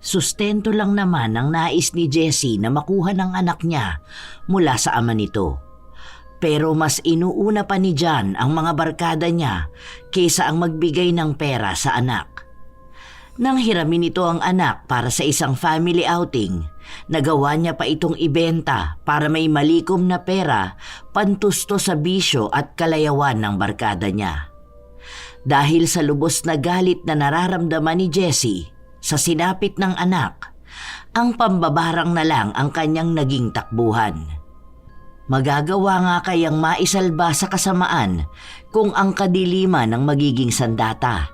Sustento lang naman ang nais ni Jessie na makuha ng anak niya mula sa ama nito. Pero mas inuuna pa ni John ang mga barkada niya kaysa ang magbigay ng pera sa anak. Nang hiramin nito ang anak para sa isang family outing, nagawa niya pa itong ibenta para may malikom na pera pantusto sa bisyo at kalayawan ng barkada niya. Dahil sa lubos na galit na nararamdaman ni Jessie sa sinapit ng anak, ang pambabarang na lang ang kanyang naging takbuhan. Magagawa nga kayang maisalba sa kasamaan kung ang kadiliman ang magiging sandata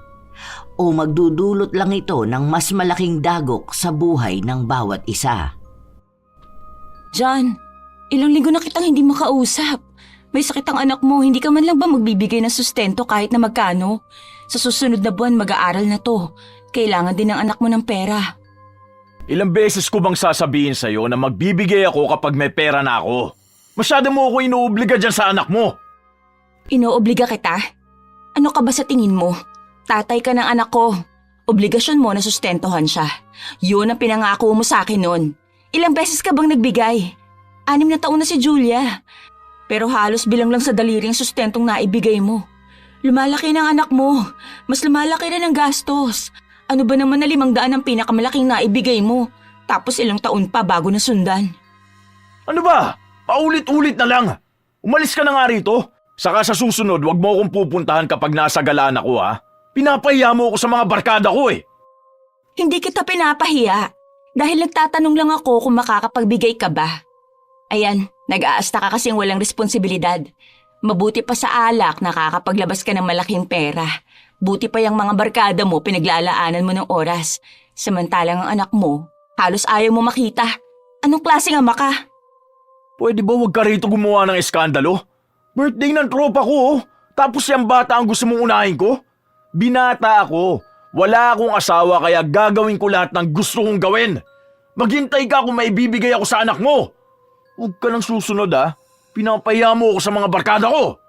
o magdudulot lang ito ng mas malaking dagok sa buhay ng bawat isa. John, ilang linggo na kitang hindi makausap. May sakit ang anak mo, hindi ka man lang ba magbibigay ng sustento kahit na magkano? Sa susunod na buwan mag-aaral na to. Kailangan din ng anak mo ng pera. Ilang beses ko bang sasabihin sa'yo na magbibigay ako kapag may pera na ako? Masyado mo ako inuobliga dyan sa anak mo. Inoobliga kita? Ano ka ba sa tingin mo? Tatay ka ng anak ko. Obligasyon mo na sustentuhan siya. Yun ang pinangako mo sa akin noon. Ilang beses ka bang nagbigay? 6 na taon na si Julia. Pero halos bilang lang sa daliri ang sustentong naibigay mo. Lumalaki ng anak mo. Mas lumalaki rin ang gastos. Ano ba naman na 500 ang pinakamalaking naibigay mo? Tapos ilang taon pa bago nasundan. Ano ba? Paulit-ulit na lang. Umalis ka na nga rito. Saka sa susunod, wag mo akong pupuntahan kapag nasa galaan ako, ha? Pinapahiya mo ako sa mga barkada ko eh. Hindi kita pinapahiya. Dahil nagtatanong lang ako kung makakapagbigay ka ba. Ayan, nag-aasta ka kasing walang responsibilidad. Mabuti pa sa alak nakakapaglabas ka ng malaking pera. Buti pa yung mga barkada mo pinaglalaanan mo ng oras. Samantalang ang anak mo, halos ayaw mo makita. Anong klaseng ama ka? Pwede ba wag ka rito gumawa ng eskandalo? Birthday ng tropa ko, oh. Tapos yung bata ang gusto mong unahin ko? Binata ako. Wala akong asawa kaya gagawin ko lahat ng gusto kong gawin. Maghintay ka kung maibibigay ako sa anak mo. Huwag ka lang susunod, ha. Pinapahiya mo ako sa mga barkada ko.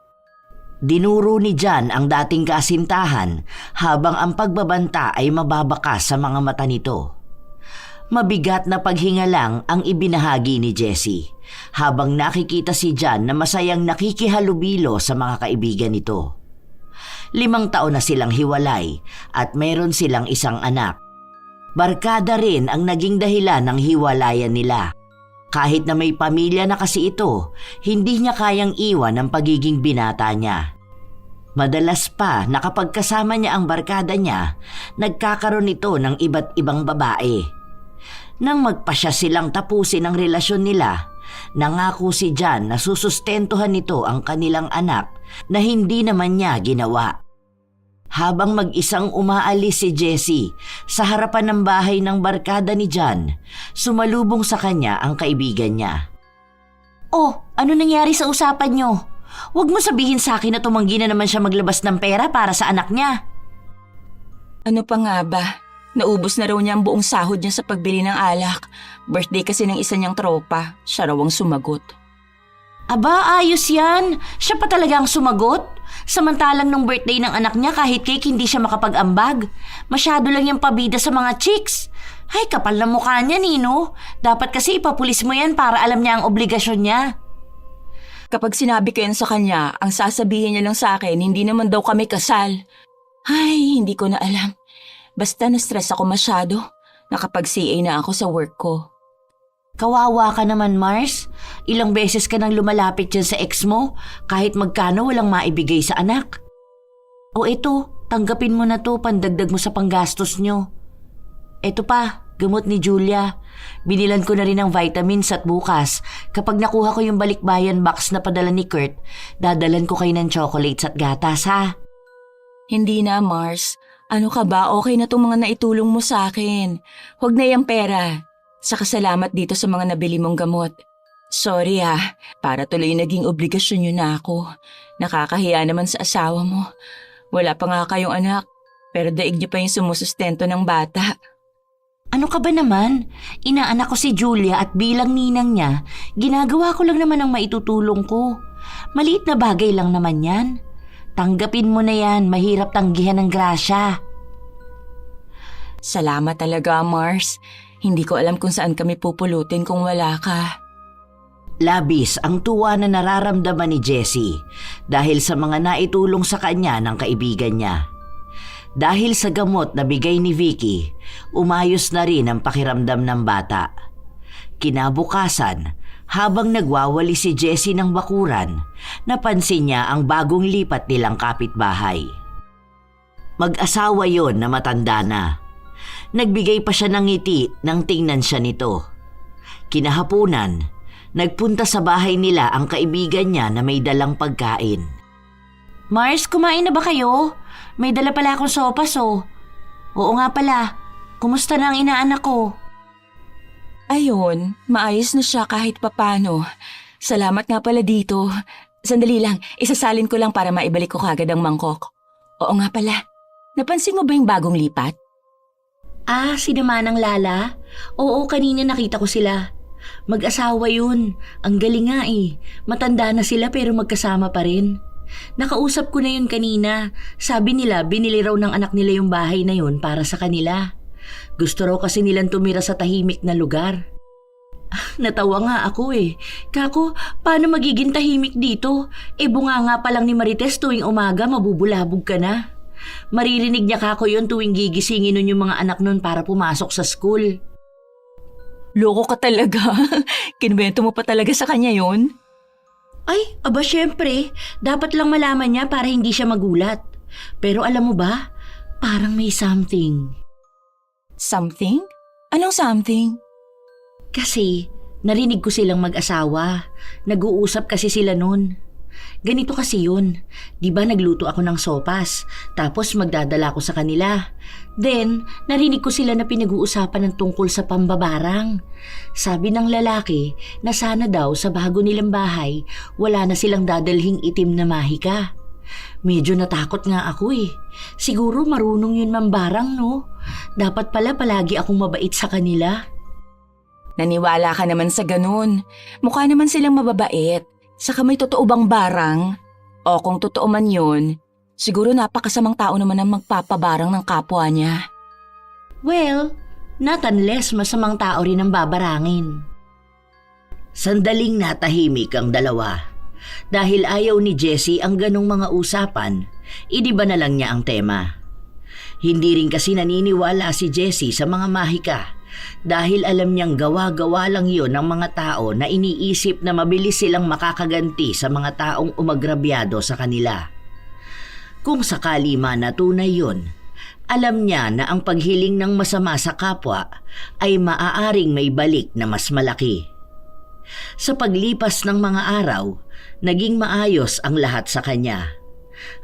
Dinuro ni John ang dating kasintahan habang ang pagbabanta ay mababakas sa mga mata nito. Mabigat na paghinga lang ang ibinahagi ni Jessie habang nakikita si John na masayang nakikihalubilo sa mga kaibigan nito. 5 taon na silang hiwalay at meron silang isang anak. Barkada rin ang naging dahilan ng hiwalayan nila. Kahit na may pamilya na kasi ito, hindi niya kayang iwan ang pagiging binata niya. Madalas pa na kapag kasama niya ang barkada niya, nagkakaroon ito ng iba't ibang babae. Nang magpasya silang tapusin ang relasyon nila, nangako si John na susustentuhan nito ang kanilang anak na hindi naman niya ginawa. Habang mag-isang umaalis si Jessie sa harapan ng bahay ng barkada ni John, sumalubong sa kanya ang kaibigan niya. "Oh, ano nangyari sa usapan niyo? Huwag mo sabihin sa akin na tumanggi na naman siya maglabas ng pera para sa anak niya." Ano pa nga ba? Naubos na raw niya ang buong sahod niya sa pagbili ng alak. Birthday kasi ng isa niyang tropa. Siya raw ang sumagot. Aba, ayos yan. Siya pa talaga ang sumagot. Samantalang nung birthday ng anak niya kahit cake hindi siya makapag-ambag. Masyado lang yung pabida sa mga chicks. Ay, kapal na mukha niya, Nino. Dapat kasi ipapulis mo yan para alam niya ang obligasyon niya. Kapag sinabi ko yan sa kanya, ang sasabihin niya lang sa akin, hindi naman daw kami kasal. Ay, hindi ko na alam. Basta na-stress ako masyado. Nakapag-CA na ako sa work ko. Kawawa ka naman, Mars. Ilang beses ka nang lumalapit dyan sa ex mo, kahit magkano walang maibigay sa anak. O eto, tanggapin mo na to, pandagdag mo sa panggastos nyo. Eto pa, gamot ni Julia. Binilan ko na rin ng vitamins at bukas, kapag nakuha ko yung balikbayan box na padala ni Kurt, dadalan ko kayo ng chocolates at gatas, ha? Hindi na, Mars. Ano ka ba? Okay na itong mga naitulong mo sa akin. Huwag na yung pera. Saka salamat dito sa mga nabili mong gamot. Sorry para tuloy naging obligasyon yun na ako. Nakakahiya naman sa asawa mo. Wala pa nga kayong anak, pero daig niyo pa yung sumusustento ng bata. Ano ka ba naman? Inaanak ko si Julia at bilang ninang niya, ginagawa ko lang naman ang maitutulong ko. Maliit na bagay lang naman yan. Tanggapin mo na yan, mahirap tanggihan ng grasya. Salamat talaga, Mars. Hindi ko alam kung saan kami pupulutin kung wala ka. Labis ang tuwa na nararamdaman ni Jessie dahil sa mga naitulong sa kanya ng kaibigan niya. Dahil sa gamot na bigay ni Vicky, umayos na rin ang pakiramdam ng bata. Kinabukasan, habang nagwawali si Jessie ng bakuran, napansin niya ang bagong lipat nilang kapitbahay. Mag-asawa yon na matanda na. Nagbigay pa siya ng ngiti nang tingnan siya nito. Kinahapunan, nagpunta sa bahay nila ang kaibigan niya na may dalang pagkain. Mars, kumain na ba kayo? May dala pala akong sopas oh. Oo nga pala, kumusta na ang inaanak ko? Ayun, maayos na siya kahit papano. Salamat nga pala dito. Sandali lang, isasalin ko lang para maibalik ko kagad ang mangkok. Oo nga pala, napansin mo ba yung bagong lipat? Ah, si Manang Lala? Oo, kanina nakita ko sila. Mag-asawa yun. Ang galing nga eh. Matanda na sila pero magkasama pa rin. Nakausap ko na yun kanina. Sabi nila binili raw ng anak nila yung bahay na yun para sa kanila. Gusto raw kasi nilang tumira sa tahimik na lugar. Natawa nga ako eh. Kako, paano magiging tahimik dito? Bunga nga pa lang ni Marites tuwing umaga mabubulabog ka na. Maririnig niya kako yun tuwing gigisingin nun yung mga anak nun para pumasok sa school. Loko ka talaga. Kinwento mo pa talaga sa kanya yun? Ay, aba syempre. Dapat lang malaman niya para hindi siya magulat. Pero alam mo ba, parang may something. Something? Anong something? Kasi narinig ko silang mag-asawa. Nag-uusap kasi sila nun. Ganito kasi yun. Di ba nagluto ako ng sopas, tapos magdadala ko sa kanila. Then, narinig ko sila na pinag-uusapan ng tungkol sa pambabarang. Sabi ng lalaki na sana daw sa bago nilang bahay, wala na silang dadalhing itim na mahika. Medyo natakot nga ako eh. Siguro marunong yun mambarang, no? Dapat pala palagi akong mabait sa kanila. Naniwala ka naman sa ganun. Mukha naman silang mababait. Saka may totoo bang barang? O kung totoo man yun, siguro napakasamang tao naman ang magpapabarang ng kapwa niya. Well, not unless masamang tao rin ang babarangin. Sandaling natahimik ang dalawa. Dahil ayaw ni Jessie ang ganong mga usapan, iniba na lang niya ang tema. Hindi rin kasi naniniwala si Jessie sa mga mahika dahil alam niyang gawa-gawa lang yun ng mga tao na iniisip na mabilis silang makakaganti sa mga taong umagrabyado sa kanila. Kung sakali man na tunay yun, alam niya na ang paghiling ng masama sa kapwa ay maaaring may balik na mas malaki. Sa paglipas ng mga araw, naging maayos ang lahat sa kanya.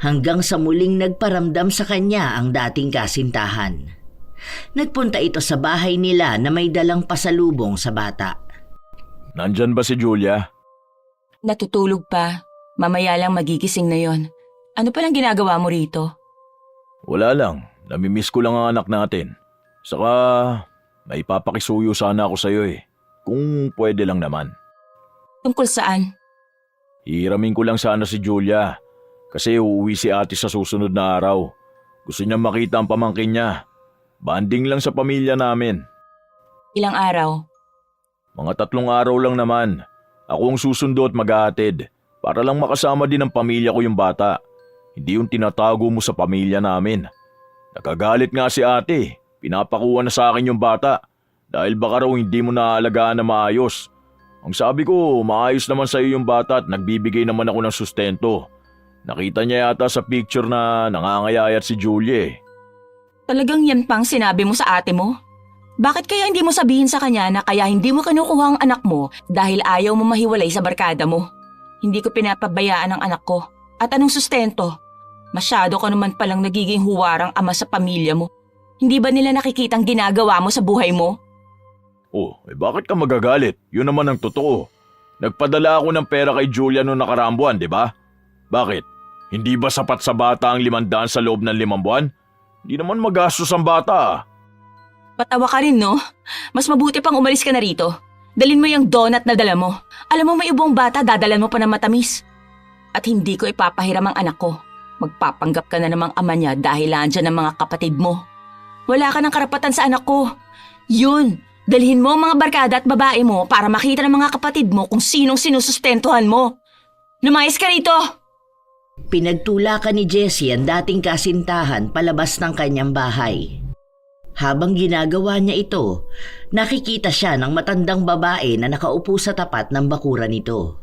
Hanggang sa muling nagparamdam sa kanya ang dating kasintahan. Nagpunta ito sa bahay nila na may dalang pasalubong sa bata. Nandyan ba si Julia? Natutulog pa. Mamaya lang magigising na yon. Ano palang ginagawa mo rito? Wala lang. Namimiss ko lang ang anak natin. Saka, may papakisuyo sana ako sa'yo eh. Kung pwede lang naman. Tungkol saan? Hiramin ko lang sana si Julia. Kasi uuwi si ate sa susunod na araw. Gusto niya makita ang pamangkin niya. Banding lang sa pamilya namin. Ilang araw? Mga 3 araw lang naman. Ako ang susundo at mag-aatid. Para lang makasama din ng pamilya ko yung bata. Hindi yung tinatago mo sa pamilya namin. Nakagalit nga si ate. Pinapakuha na sa akin yung bata. Dahil baka raw hindi mo naaalagaan na maayos. Ang sabi ko, maayos naman sa'yo yung bata at nagbibigay naman ako ng sustento. Nakita niya yata sa picture na nangangayayat si Julia eh. Talagang yan pang sinabi mo sa ate mo? Bakit kaya hindi mo sabihin sa kanya na kaya hindi mo kinukuha ang anak mo dahil ayaw mo mahiwalay sa barkada mo? Hindi ko pinapabayaan ang anak ko. At anong sustento? Masyado ka naman palang nagiging huwarang ama sa pamilya mo. Hindi ba nila nakikitang ginagawa mo sa buhay mo? Oh, bakit ka magagalit? Yun naman ang totoo. Nagpadala ako ng pera kay Julia noong nakaraang buwan, di ba? Bakit? Hindi ba sapat sa bata ang 500 sa loob ng 5 buwan? Hindi naman magastos ang bata. Patawa ka rin, no? Mas mabuti pang umalis ka na rito. Dalin mo yung donut na dala mo. Alam mo may ibang bata, dadalan mo pa ng matamis. At hindi ko ipapahiram ang anak ko. Magpapanggap ka na namang ama niya dahil andyan ang mga kapatid mo. Wala ka ng karapatan sa anak ko. Yun, dalhin mo ang mga barkada at babae mo para makita ng mga kapatid mo kung sinong sinusustentuhan mo. Lumayas ka rito! Pinagtulakan ni Jessie ang dating kasintahan palabas ng kanyang bahay. Habang ginagawa niya ito, nakikita siya ng matandang babae na nakaupo sa tapat ng bakuran nito.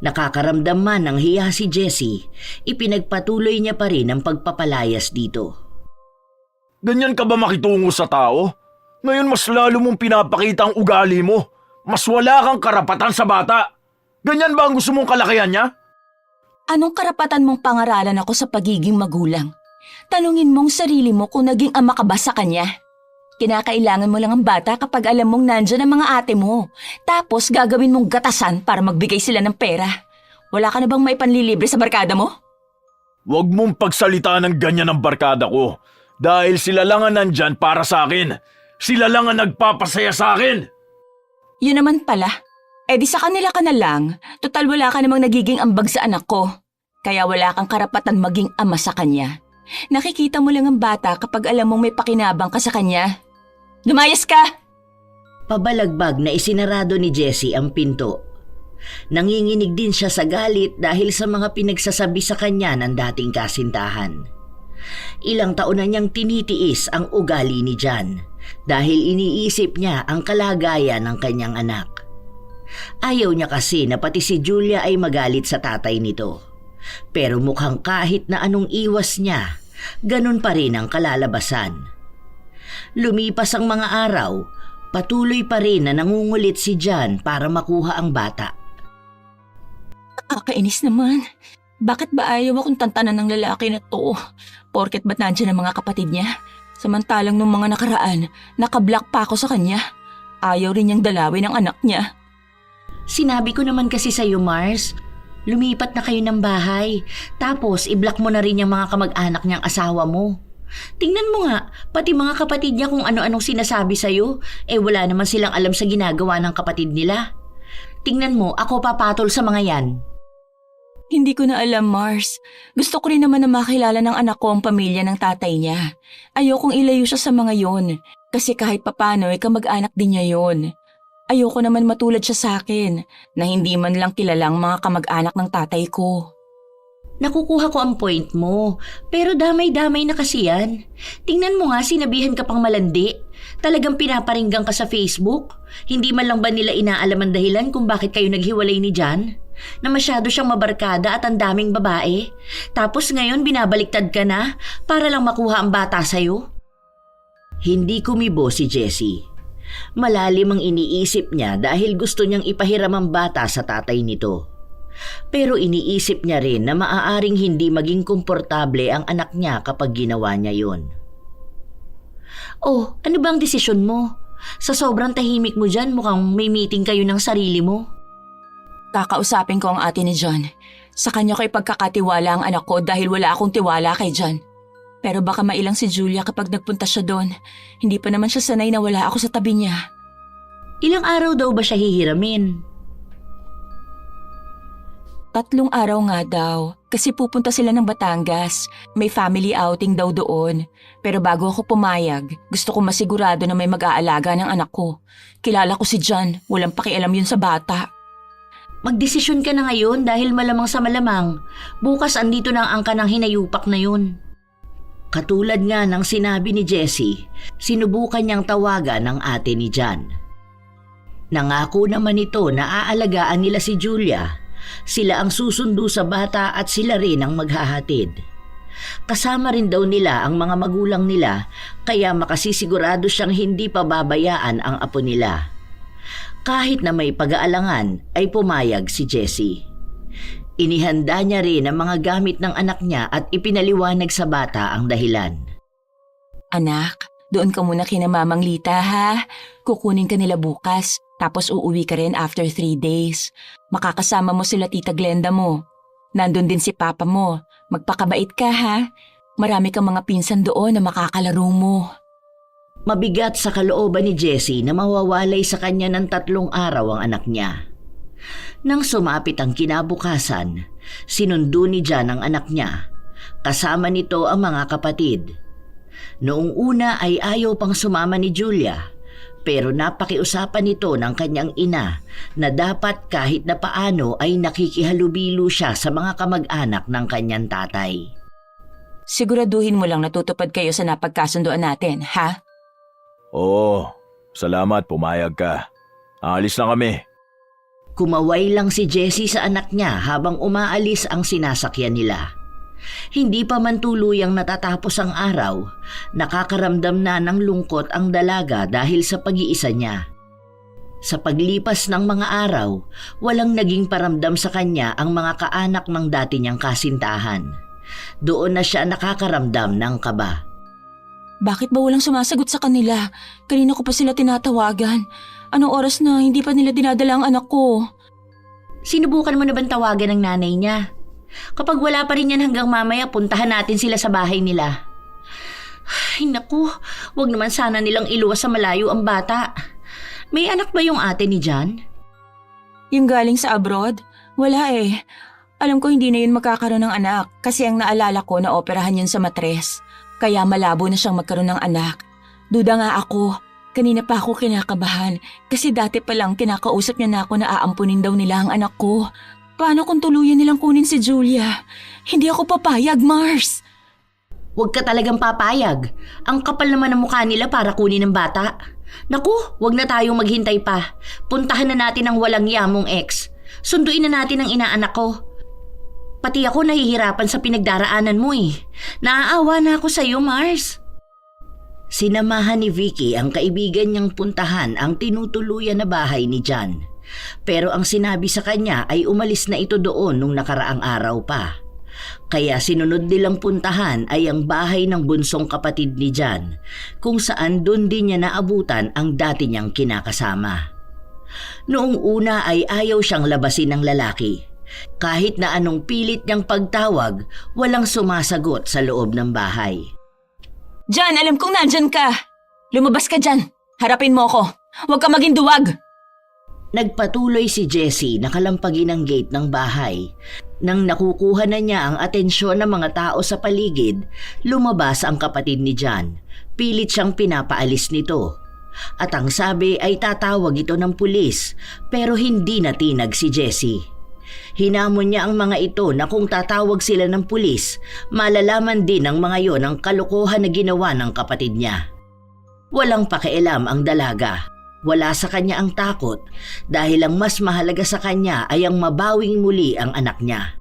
Nakakaramdam man ng hiya si Jessie, ipinagpatuloy niya pa rin ang pagpapalayas dito. Ganyan ka ba makitungo sa tao? Ngayon mas lalo mong pinapakita ang ugali mo. Mas wala kang karapatan sa bata. Ganyan ba ang gusto mong kalakayan niya? Anong karapatan mong pangaralan ako sa pagiging magulang? Tanungin mong sarili mo kung naging ama ka ba sa kanya. Kinakailangan mo lang ang bata kapag alam mong nandyan ang mga ate mo. Tapos gagawin mong gatasan para magbigay sila ng pera. Wala ka na bang may panlilibre sa barkada mo? Huwag mong pagsalita ng ganyan ng barkada ko. Dahil sila lang ang nandyan para sa akin. Sila lang ang nagpapasaya sa akin. Yun naman pala. Eh di sa kanila ka na lang. Total wala ka namang nagiging ambag sa anak ko. Kaya wala kang karapatan maging ama sa kanya. Nakikita mo lang ang bata kapag alam mong may pakinabang ka sa kanya. Lumayas ka! Pabalagbag na isinarado ni Jessie ang pinto. Nanginginig din siya sa galit dahil sa mga pinagsasabi sa kanya ng dating kasintahan. Ilang taon na niyang tinitiis ang ugali ni John dahil iniisip niya ang kalagayan ng kanyang anak. Ayaw niya kasi na pati si Julia ay magalit sa tatay nito. Pero mukhang kahit na anong iwas niya, ganun pa rin ang kalalabasan. Lumipas ang mga araw, patuloy pa rin na nangungulit si John para makuha ang bata. Nakakainis naman. Bakit ba ayaw akong tantanan ng lalaki na to? Porket ba't nandiyan ang mga kapatid niya? Samantalang nung mga nakaraan, nakablock pa ako sa kanya. Ayaw rin niyang dalawin ang anak niya. Sinabi ko naman kasi sa'yo, Mars, lumipat na kayo ng bahay. Tapos i-block mo na rin yung mga kamag-anak niyang asawa mo. Tingnan mo nga, pati mga kapatid niya kung ano-anong sinasabi sa'yo, wala naman silang alam sa ginagawa ng kapatid nila. Tingnan mo, ako papatol sa mga yan. Hindi ko na alam, Mars. Gusto ko rin naman na makilala ng anak ko ang pamilya ng tatay niya. Ayokong ilayo siya sa mga yon. Kasi kahit papano ay kamag-anak din niya yon. Ayoko naman matulad siya sa akin na hindi man lang kilalang mga kamag-anak ng tatay ko. Nakukuha ko ang point mo, pero damay-damay na kasi yan. Tingnan mo nga, sinabihan ka pang malandi. Talagang pinaparinggan ka sa Facebook. Hindi man lang ba nila inaalam ang dahilan kung bakit kayo naghiwalay ni John? Na masyado siyang mabarkada at ang daming babae. Tapos ngayon binabaliktad ka na para lang makuha ang bata sa'yo? Hindi kumibo si Jessie. Malalim ang iniisip niya dahil gusto niyang ipahiram ang bata sa tatay nito. Pero iniisip niya rin na maaaring hindi maging komportable ang anak niya kapag ginawa niya yun. Oh, ano ba ang desisyon mo? Sa sobrang tahimik mo dyan, mukhang may meeting kayo ng sarili mo. Kakausapin ko ang ate ni John. Sa kanya ko ipagkakatiwala ang anak ko dahil wala akong tiwala kay John. Pero baka mailang si Julia kapag nagpunta siya doon. Hindi pa naman siya sanay na wala ako sa tabi niya. Ilang araw daw ba siya hihiramin? 3 araw nga daw, kasi pupunta sila ng Batangas. May family outing daw doon. Pero bago ako pumayag, gusto ko masigurado na may mag-aalaga ng anak ko. Kilala ko si John, walang pakialam yun sa bata. Magdesisyon ka na ngayon dahil malamang sa malamang. Bukas andito na ang angka ng hinayupak na yun. Katulad nga ng sinabi ni Jessie, sinubukan niyang tawagan ng ate ni John. Nangako naman ito na aalagaan nila si Julia. Sila ang susundo sa bata at sila rin ang maghahatid. Kasama rin daw nila ang mga magulang nila kaya makasisigurado siyang hindi pababayaan ang apo nila. Kahit na may pag-aalangan ay pumayag si Jessie. Inihanda niya rin ang mga gamit ng anak niya at ipinaliwanag sa bata ang dahilan. Anak, doon ka muna kina Mamang Lita ha. Kukunin ka nila bukas, tapos uuwi ka rin after 3 days. Makakasama mo sila Tita Glenda mo. Nandun din si Papa mo. Magpakabait ka ha. Marami kang mga pinsan doon na makakalaro mo. Mabigat sa kalooban ni Jessie na mawawalay sa kanya ng 3 araw ang anak niya. Nang sumapit ang kinabukasan, sinundo ni John ang anak niya. Kasama nito ang mga kapatid. Noong una ay ayaw pang sumama ni Julia, pero napakiusapan nito ng kanyang ina na dapat kahit na paano ay nakikihalubilo siya sa mga kamag-anak ng kanyang tatay. Siguraduhin mo lang natutupad kayo sa napagkasunduan natin, ha? Oo, salamat pumayag ka. Aalis na kami. Kumaway lang si Jessie sa anak niya habang umaalis ang sinasakyan nila. Hindi pa man tuluyang natatapos ang araw, nakakaramdam na ng lungkot ang dalaga dahil sa pag-iisa niya. Sa paglipas ng mga araw, walang naging paramdam sa kanya ang mga kaanak ng dati niyang kasintahan. Doon na siya nakakaramdam ng kaba. Bakit ba walang sumasagot sa kanila? Kanina ko pa sila tinatawagan. Anong oras na hindi pa nila dinadala ang anak ko? Sinubukan mo na bang tawagan ng nanay niya? Kapag wala pa rin yan hanggang mamaya, puntahan natin sila sa bahay nila. Ay naku, wag naman sana nilang iluwas sa malayo ang bata. May anak ba yung ate ni John? Yung galing sa abroad? Wala eh. Alam ko hindi na yun magkakaroon ng anak kasi ang naalala ko na operahan yun sa matres. Kaya malabo na siyang magkaroon ng anak. Duda nga ako. Kanina pa ako kinakabahan kasi dati pa lang kinakausap niya na ako na aampunin daw nila ang anak ko. Paano kung tuluyan nilang kunin si Julia? Hindi ako papayag, Mars. Huwag ka talagang papayag. Ang kapal naman ng mukha nila para kunin ng bata. Naku, huwag na tayong maghintay pa. Puntahan na natin ang walang yamong ex. Sunduin na natin ang inaanak ko. Pati ako nahihirapan sa pinagdaraanan mo eh. Naaawa na ako sa iyo, Mars. Sinamahan ni Vicky ang kaibigan niyang puntahan ang tinutuluyan na bahay ni John. Pero ang sinabi sa kanya ay umalis na ito doon nung nakaraang araw pa. Kaya sinunod nilang puntahan ay ang bahay ng bunsong kapatid ni John, kung saan doon din niya naabutan ang dati niyang kinakasama. Noong una ay ayaw siyang labasin ng lalaki. Kahit na anong pilit niyang pagtawag, walang sumasagot sa loob ng bahay. John, alam kong nandyan ka. Lumabas ka dyan. Harapin mo ako. Huwag ka maging duwag. Nagpatuloy si Jessie na kalampagin ang gate ng bahay. Nang nakukuha na niya ang atensyon ng mga tao sa paligid, lumabas ang kapatid ni John. Pilit siyang pinapaalis nito. At ang sabi ay tatawag ito ng pulis, pero hindi natinag si Jessie. Hinamon niya ang mga ito na kung tatawag sila ng pulis, malalaman din ng mga yon ang kalokohan na ginawa ng kapatid niya. Walang pakialam ang dalaga. Wala sa kanya ang takot dahil ang mas mahalaga sa kanya ay ang mabawing muli ang anak niya.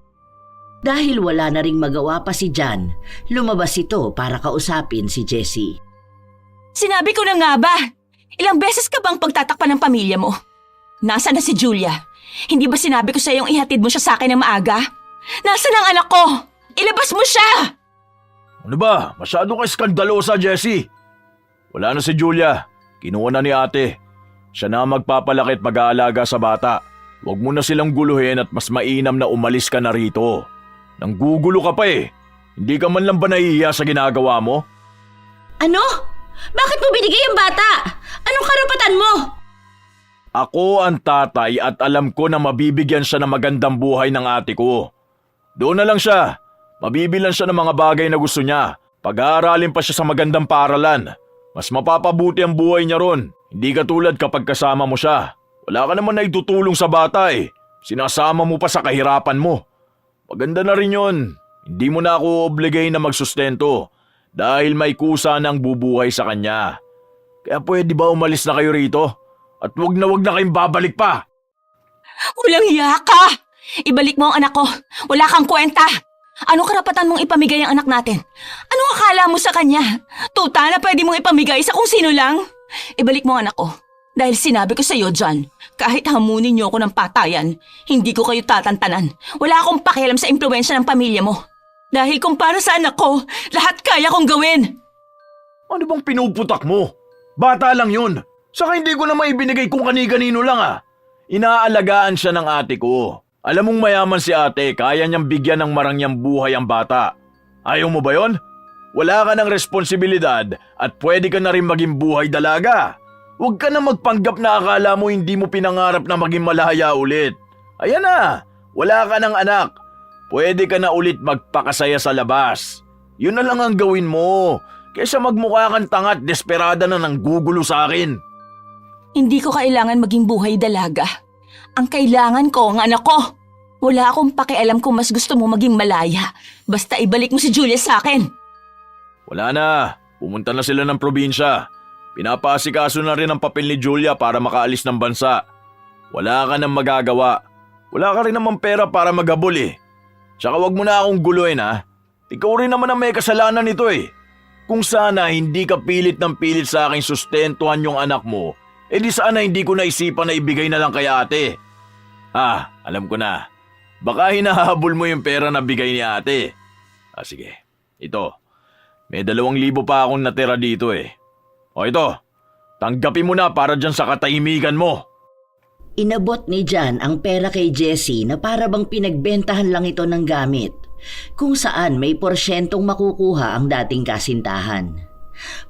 Dahil wala na ring magawa pa si John, lumabas ito para kausapin si Jessie. Sinabi ko na nga ba? Ilang beses ka bang pagtatakpan ng pamilya mo? Nasaan na si Julia? Hindi ba sinabi ko sa iyong ihatid mo siya sa akin ng maaga? Nasaan ang anak ko? Ilabas mo siya! Ano ba? Masyado ka skandalosa, Jessie. Wala na si Julia. Kinuha na ni ate. Siya na magpapalaki at mag-aalaga sa bata. Huwag mo na silang guluhin at mas mainam na umalis ka na rito. Nanggugulo ka pa eh. Hindi ka man lang ba nahihiya sa ginagawa mo? Ano? Bakit mo binigay ang bata? Anong karapatan mo? Ako ang tatay at alam ko na mabibigyan siya ng magandang buhay ng ate ko. Doon na lang siya. Mabibilan siya ng mga bagay na gusto niya. Pag-aaralin pa siya sa magandang paaralan. Mas mapapabuti ang buhay niya ron. Hindi katulad kapag kasama mo siya. Wala ka naman na itutulong sa bata eh. Sinasama mo pa sa kahirapan mo. Maganda na rin yun. Hindi mo na ako obligay na magsustento dahil may kusa ng bubuhay sa kanya. Kaya pwede ba umalis na kayo rito? At wag na kayong babalik pa. Walang hiya ka! Ibalik mo ang anak ko. Wala kang kwenta. Ano karapatan mong ipamigay ang anak natin? Anong akala mo sa kanya? Tuta na pwede mong ipamigay sa kung sino lang? Ibalik mo ang anak ko. Dahil sinabi ko sa iyo, John, kahit hamunin niyo ako ng patayan, hindi ko kayo tatantanan. Wala akong pakialam sa impluwensya ng pamilya mo. Dahil kung para sa anak ko, lahat kaya kong gawin. Ano bang pinuputak mo? Bata lang yun. Saka hindi ko na maibinigay kung kani-kanino lang ah. Inaalagaan siya ng ate ko. Alam mong mayaman si ate, kaya niyang bigyan ng marangyang buhay ang bata. Ayaw mo ba yon? Wala ka ng responsibilidad at pwede ka na rin maging buhay dalaga. Huwag ka na magpanggap na akala mo hindi mo pinangarap na maging malaya ulit. Ayan na, wala ka ng anak. Pwede ka na ulit magpakasaya sa labas. Yun na lang ang gawin mo. Kesa magmukha kang tanga at desperada na ng gugulo sa akin. Hindi ko kailangan maging buhay dalaga. Ang kailangan ko ang anak ko. Wala akong pakialam kung mas gusto mo maging malaya. Basta ibalik mo si Julia sa akin. Wala na. Pumunta na sila ng probinsya. Pinapasikaso na rin ang papel ni Julia para makaalis ng bansa. Wala ka nang magagawa. Wala ka rin naman pera para maghabol eh. Tsaka wag mo na akong guluhin ha. Ikaw rin naman ang may kasalanan nito eh. Kung sana hindi ka pilit ng pilit sa aking sustentuhan yung anak mo, di sana hindi ko naisipan na ibigay na lang kay ate. Alam ko na. Baka hinahabol mo yung pera na bigay ni ate. Sige. Ito. May 2,000 pa akong natira dito eh. O ito. Tanggapin mo na para dyan sa katahimikan mo. Inabot ni Jan ang pera kay Jessie na para bang pinagbentahan lang ito ng gamit, kung saan may porsyentong makukuha ang dating kasintahan.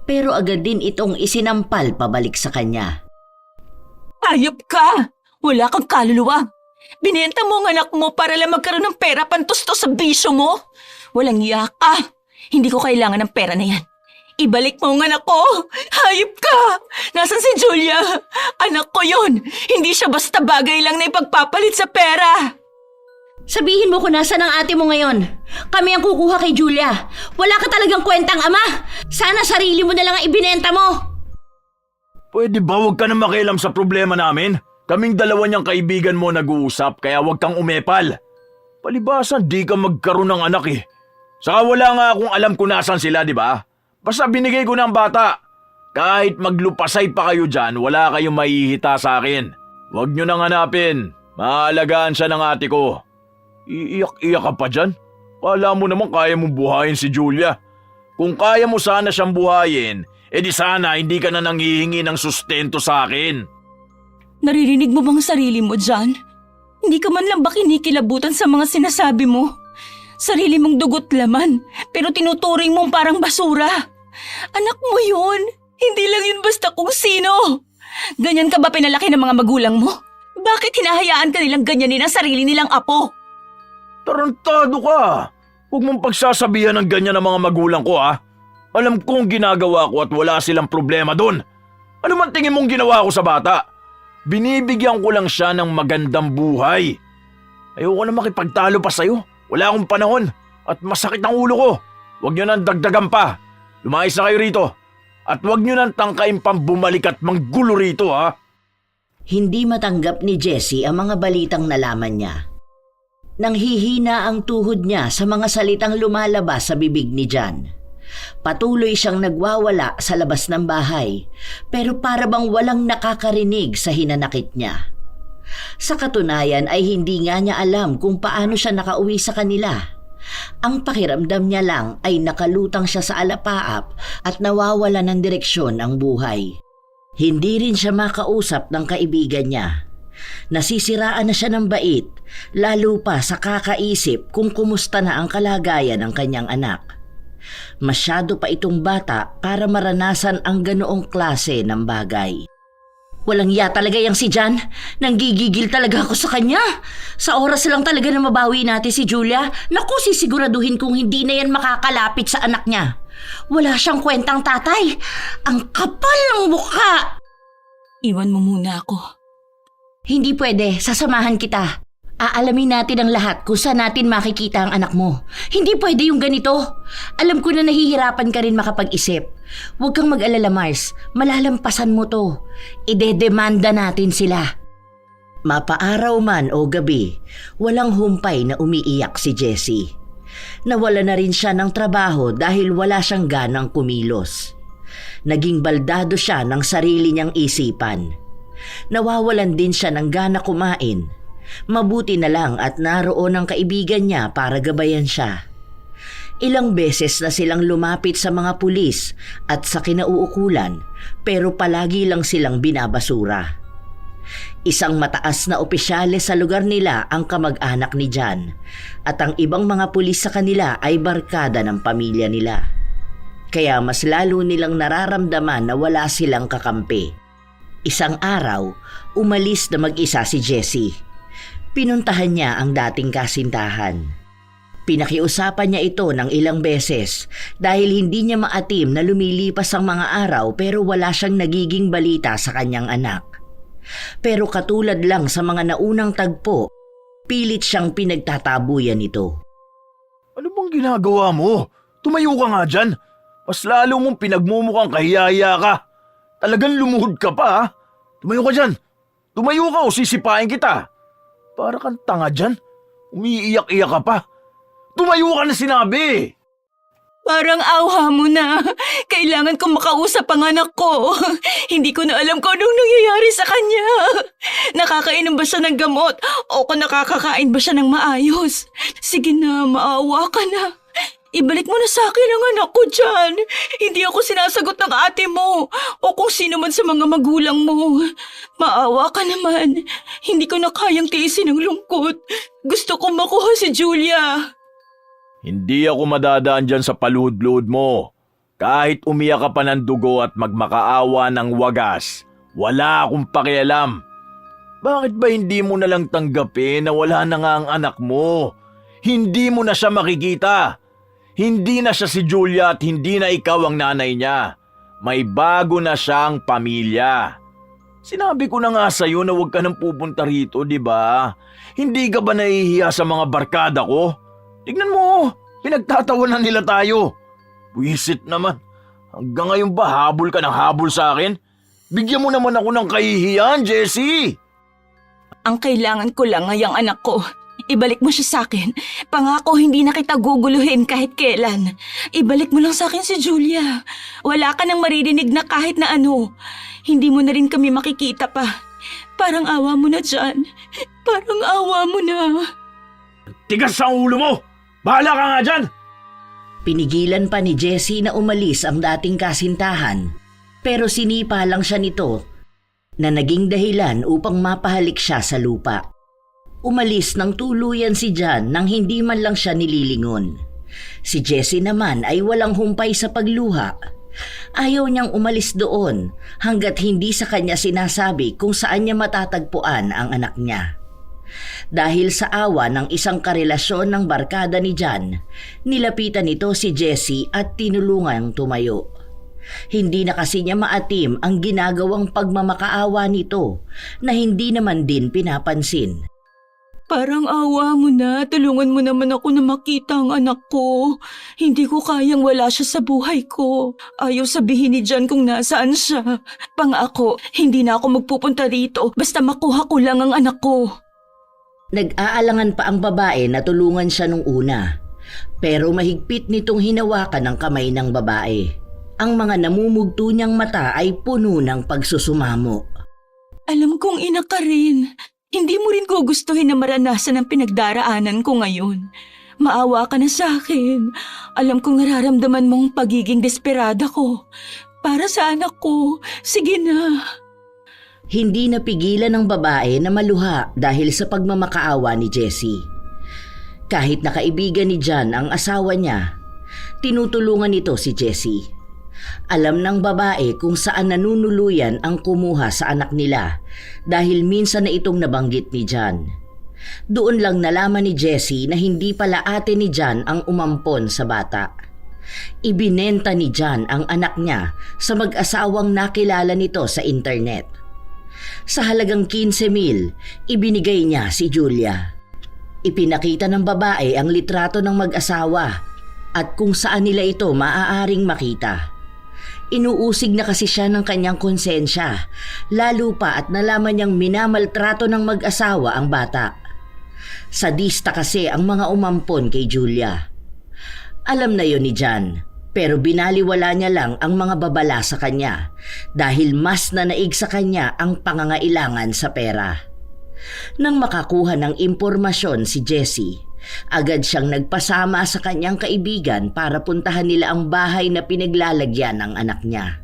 Pero agad din itong isinampal pabalik sa kanya. Hayop ka! Wala kang kaluluwa. Binenta mo ang anak mo para lang magkaroon ng pera pantusto sa bisyo mo. Walang iyak. Hindi ko kailangan ng pera na yan. Ibalik mo ang anak ko! Hayop ka! Nasaan si Julia? Anak ko yon. Hindi siya basta bagay lang na ipagpapalit sa pera. Sabihin mo kung nasaan ang ate mo ngayon. Kami ang kukuha kay Julia. Wala ka talagang kwentang ama. Sana sarili mo na lang ang ibinenta mo. Pwede ba huwag ka na makialam sa problema namin? Kaming dalawa niyang kaibigan mo nag-uusap kaya huwag kang umepal. Palibasa di ka magkaroon ng anak eh. Saka wala nga akong alam kung nasan sila, di ba? Basta binigay ko ng bata. Kahit maglupasay pa kayo dyan, wala kayong mahihita sa akin. Huwag nyo nang hanapin. Maalagaan siya ng ate ko. Iiyak-iyak ka pa dyan? Kala mo naman kaya mong buhayin si Julia. Kung kaya mo sana siyang buhayin, di sana hindi ka na nanghihingi ng sustento sa akin. Naririnig mo bang sarili mo, John? Hindi ka man lang ba kinikilabutan sa mga sinasabi mo? Sarili mong dugot laman, pero tinuturing mong parang basura. Anak mo yun. Hindi lang yun basta kung sino. Ganyan ka ba pinalaki ng mga magulang mo? Bakit hinahayaan ka nilang ganyanin ang sarili nilang apo? Tarantado ka! Huwag mong pagsasabihan ng ganyan ng mga magulang ko ha. Alam kong ginagawa ko at wala silang problema doon. Ano man tingin mong ginawa ko sa bata? Binibigyan ko lang siya ng magandang buhay. Ayoko na makipagtalo pa sa'yo. Wala akong panahon at masakit ang ulo ko. Huwag nyo nang dagdagan pa. Lumayas na kayo rito. At huwag nyo nang tangkain pang bumalik at manggulo rito ha. Hindi matanggap ni Jessie ang mga balitang nalaman niya. Nanghihina ang tuhod niya sa mga salitang lumalabas sa bibig ni Jan. Patuloy siyang nagwawala sa labas ng bahay, pero para bang walang nakakarinig sa hinanakit niya. Sa katunayan ay hindi nga niya alam kung paano siya nakauwi sa kanila. Ang pakiramdam niya lang ay nakalutang siya sa alapaap at nawawala ng direksyon ang buhay. Hindi rin siya makausap ng kaibigan niya. Nasisiraan na siya ng bait, lalo pa sa kakaisip kung kumusta na ang kalagayan ng kanyang anak. Masyado pa itong bata para maranasan ang ganoong klase ng bagay. Walang iya talaga yang si Jan. Nanggigigil talaga ako sa kanya. Sa oras lang talaga na mabawi natin si Julia, naku sisiguraduhin kung hindi na yan makakalapit sa anak niya. Wala siyang kwentang tatay. Ang kapal ng mukha. Iwan mo muna ako. Hindi pwede, sasamahan kita. Aalamin natin ang lahat kung saan natin makikita ang anak mo. Hindi pwede yung ganito. Alam ko na nahihirapan ka rin makapag-isip. Huwag kang mag-alala, Mars. Malalampasan mo to. Idedemanda natin sila. Mapaaraw man o gabi, walang humpay na umiiyak si Jessie. Nawala na rin siya ng trabaho dahil wala siyang ganang kumilos. Naging baldado siya ng sarili niyang isipan. Nawawalan din siya ng gana kumain. Mabuti na lang at naroon ang kaibigan niya para gabayan siya. Ilang beses na silang lumapit sa mga pulis at sa kinauukulan, pero palagi lang silang binabasura. Isang mataas na opisyales sa lugar nila ang kamag-anak ni Jan, at ang ibang mga pulis sa kanila ay barkada ng pamilya nila. Kaya mas lalo nilang nararamdaman na wala silang kakampi. Isang araw, umalis na mag-isa si Jessie. Pinuntahan niya ang dating kasintahan. Pinakiusapan niya ito ng ilang beses dahil hindi niya maatim na lumilipas ang mga araw pero wala siyang nagiging balita sa kanyang anak. Pero katulad lang sa mga naunang tagpo, pilit siyang pinagtatabuyan ito. Ano bang ginagawa mo? Tumayo ka nga dyan. Mas lalo mong pinagmumukhang kahiyaya ka. Talagang lumuhod ka pa ha? Tumayo ka dyan. Tumayo ka o sisipain kita. Para kang tanga dyan. Umiiyak-iyak ka pa. Tumayo ka na sinabi! Parang awa mo na. Kailangan kong makausap ang anak ko. Hindi ko na alam kung anong nangyayari sa kanya. Nakakainom ba siya ng gamot o kung nakakakain ba siya ng maayos? Sige na, maawa ka na. Ibalik mo na sa akin ang anak ko dyan. Hindi ako sinasagot ng ate mo o kung sino man sa mga magulang mo. Maawa ka naman. Hindi ko na kayang tiisin ang lungkot. Gusto kong makuha si Julia. Hindi ako madadaan dyan sa paluhod-luhod mo. Kahit umiyak ka pa ng dugo at magmakaawa ng wagas, wala akong pakialam. Bakit ba hindi mo na lang tanggapin na wala na nga ang anak mo? Hindi mo na siya makikita. Hindi na siya si Julia at hindi na ikaw ang nanay niya. May bago na siyang pamilya. Sinabi ko na nga sa'yo na huwag ka nang pupunta rito, di ba? Hindi ka ba nahihiya sa mga barkada ko? Tignan mo, pinagtatawanan nila tayo. Buwisit naman. Hanggang ngayon ba habol ka ng habol sa akin? Bigyan mo naman ako ng kahihiyan, Jessie. Ang kailangan ko lang ay ang anak ko. Ibalik mo siya sa akin. Pangako hindi na kita guguluhin kahit kailan. Ibalik mo lang sa akin si Julia. Wala ka nang maririnig na kahit na ano. Hindi mo na rin kami makikita pa. Parang awa mo na dyan. Parang awa mo na. Tigas sa ulo mo! Bahala ka nga dyan! Pinigilan pa ni Jessie na umalis ang dating kasintahan pero sinipa lang siya nito na naging dahilan upang mapahalik siya sa lupa. Umalis ng tuluyan si John nang hindi man lang siya nililingon. Si Jessie naman ay walang humpay sa pagluha. Ayaw niyang umalis doon hanggat hindi sa kanya sinasabi kung saan niya matatagpuan ang anak niya. Dahil sa awa ng isang karelasyon ng barkada ni John, nilapitan nito si Jessie at tinulungang tumayo. Hindi na kasi niya maatim ang ginagawang pagmamakaawa nito na hindi naman din pinapansin. Parang awa mo na. Tulungan mo naman ako na makita ang anak ko. Hindi ko kayang wala siya sa buhay ko. Ayaw sabihin ni John kung nasaan siya. Pangako, hindi na ako magpupunta rito basta makuha ko lang ang anak ko. Nag-aalangan pa ang babae na tulungan siya nung una. Pero mahigpit nitong hinawakan ang kamay ng babae. Ang mga namumugto niyang mata ay puno ng pagsusumamo. Alam kong ina ka rin. Hindi mo rin gugustuhin na maranasan ang pinagdaraanan ko ngayon. Maawa ka na sa akin. Alam kong nararamdaman mong pagiging desperada ko. Para sa anak ko, sige na. Hindi napigilan ng babae na maluha dahil sa pagmamakaawa ni Jessie. Kahit nakaibigan ni John ang asawa niya, tinutulungan nito si Jessie. Alam ng babae kung saan nanunuluyan ang kumuha sa anak nila dahil minsan na itong nabanggit ni John. Doon lang nalaman ni Jessie na hindi pala ate ni John ang umampon sa bata. Ibinenta ni John ang anak niya sa mag-asawang nakilala nito sa internet. Sa halagang 15,000, ibinigay niya si Julia. Ipinakita ng babae ang litrato ng mag-asawa at kung saan nila ito maaaring makita. Inuusig na kasi siya ng kanyang konsensya, lalo pa at nalaman niyang minamaltrato ng mag-asawa ang bata. Sadista kasi ang mga umampon kay Julia. Alam na yon ni John, pero binaliwala niya lang ang mga babala sa kanya dahil mas nanaig sa kanya ang pangangailangan sa pera. Nang makakuha ng impormasyon si Jessie, agad siyang nagpasama sa kanyang kaibigan para puntahan nila ang bahay na pinaglalagyan ng anak niya.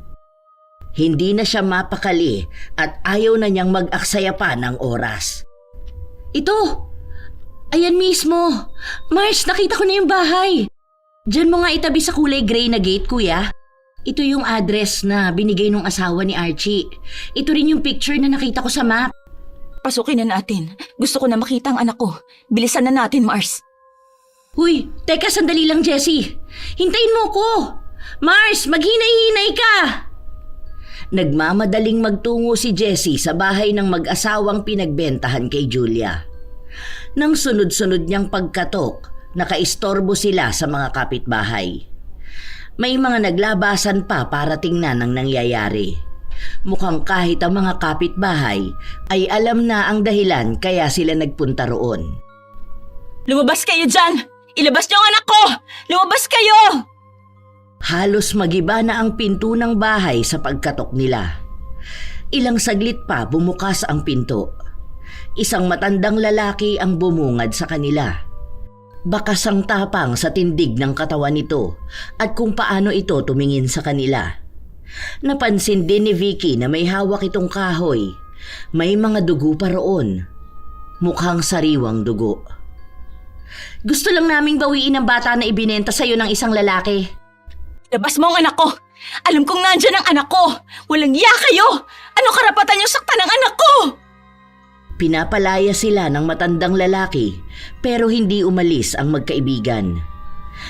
Hindi na siya mapakali at ayaw na niyang mag-aksaya pa ng oras. Ito! Ayan mismo! Mars, nakita ko na yung bahay! Diyan mo nga itabi sa kulay gray na gate, kuya. Ito yung address na binigay ng asawa ni Archie. Ito rin yung picture na nakita ko sa map. Pasukin na natin. Gusto ko na makita ang anak ko. Bilisan na natin, Mars. Huy, teka sandali lang Jessie. Hintayin mo ko. Mars, maghinay-hinay ka. Nagmamadaling magtungo si Jessie sa bahay ng mag-asawang pinagbentahan kay Julia. Nang sunod-sunod niyang pagkatok, nakaistorbo sila sa mga kapitbahay. May mga naglabasan pa para tingnan ang nangyayari. Mukhang kahit ang mga kapitbahay ay alam na ang dahilan kaya sila nagpunta roon. Lumabas kayo dyan! Ilabas niyo ang anak ko! Lumabas kayo! Halos magiba na ang pinto ng bahay sa pagkatok nila. Ilang saglit pa bumukas ang pinto. Isang matandang lalaki ang bumungad sa kanila. Bakas ang tapang sa tindig ng katawan nito at kung paano ito tumingin sa kanila. Napansin din ni Vicky na may hawak itong kahoy. May mga dugo pa roon. Mukhang sariwang dugo. Gusto lang naming bawiin ang bata na ibinenta sa'yo ng isang lalaki. Labas mo ang anak ko! Alam kong nandyan ang anak ko! Walang iya kayo! Ano karapatan niyo saktan ng anak ko? Pinapalaya sila ng matandang lalaki pero hindi umalis ang magkaibigan.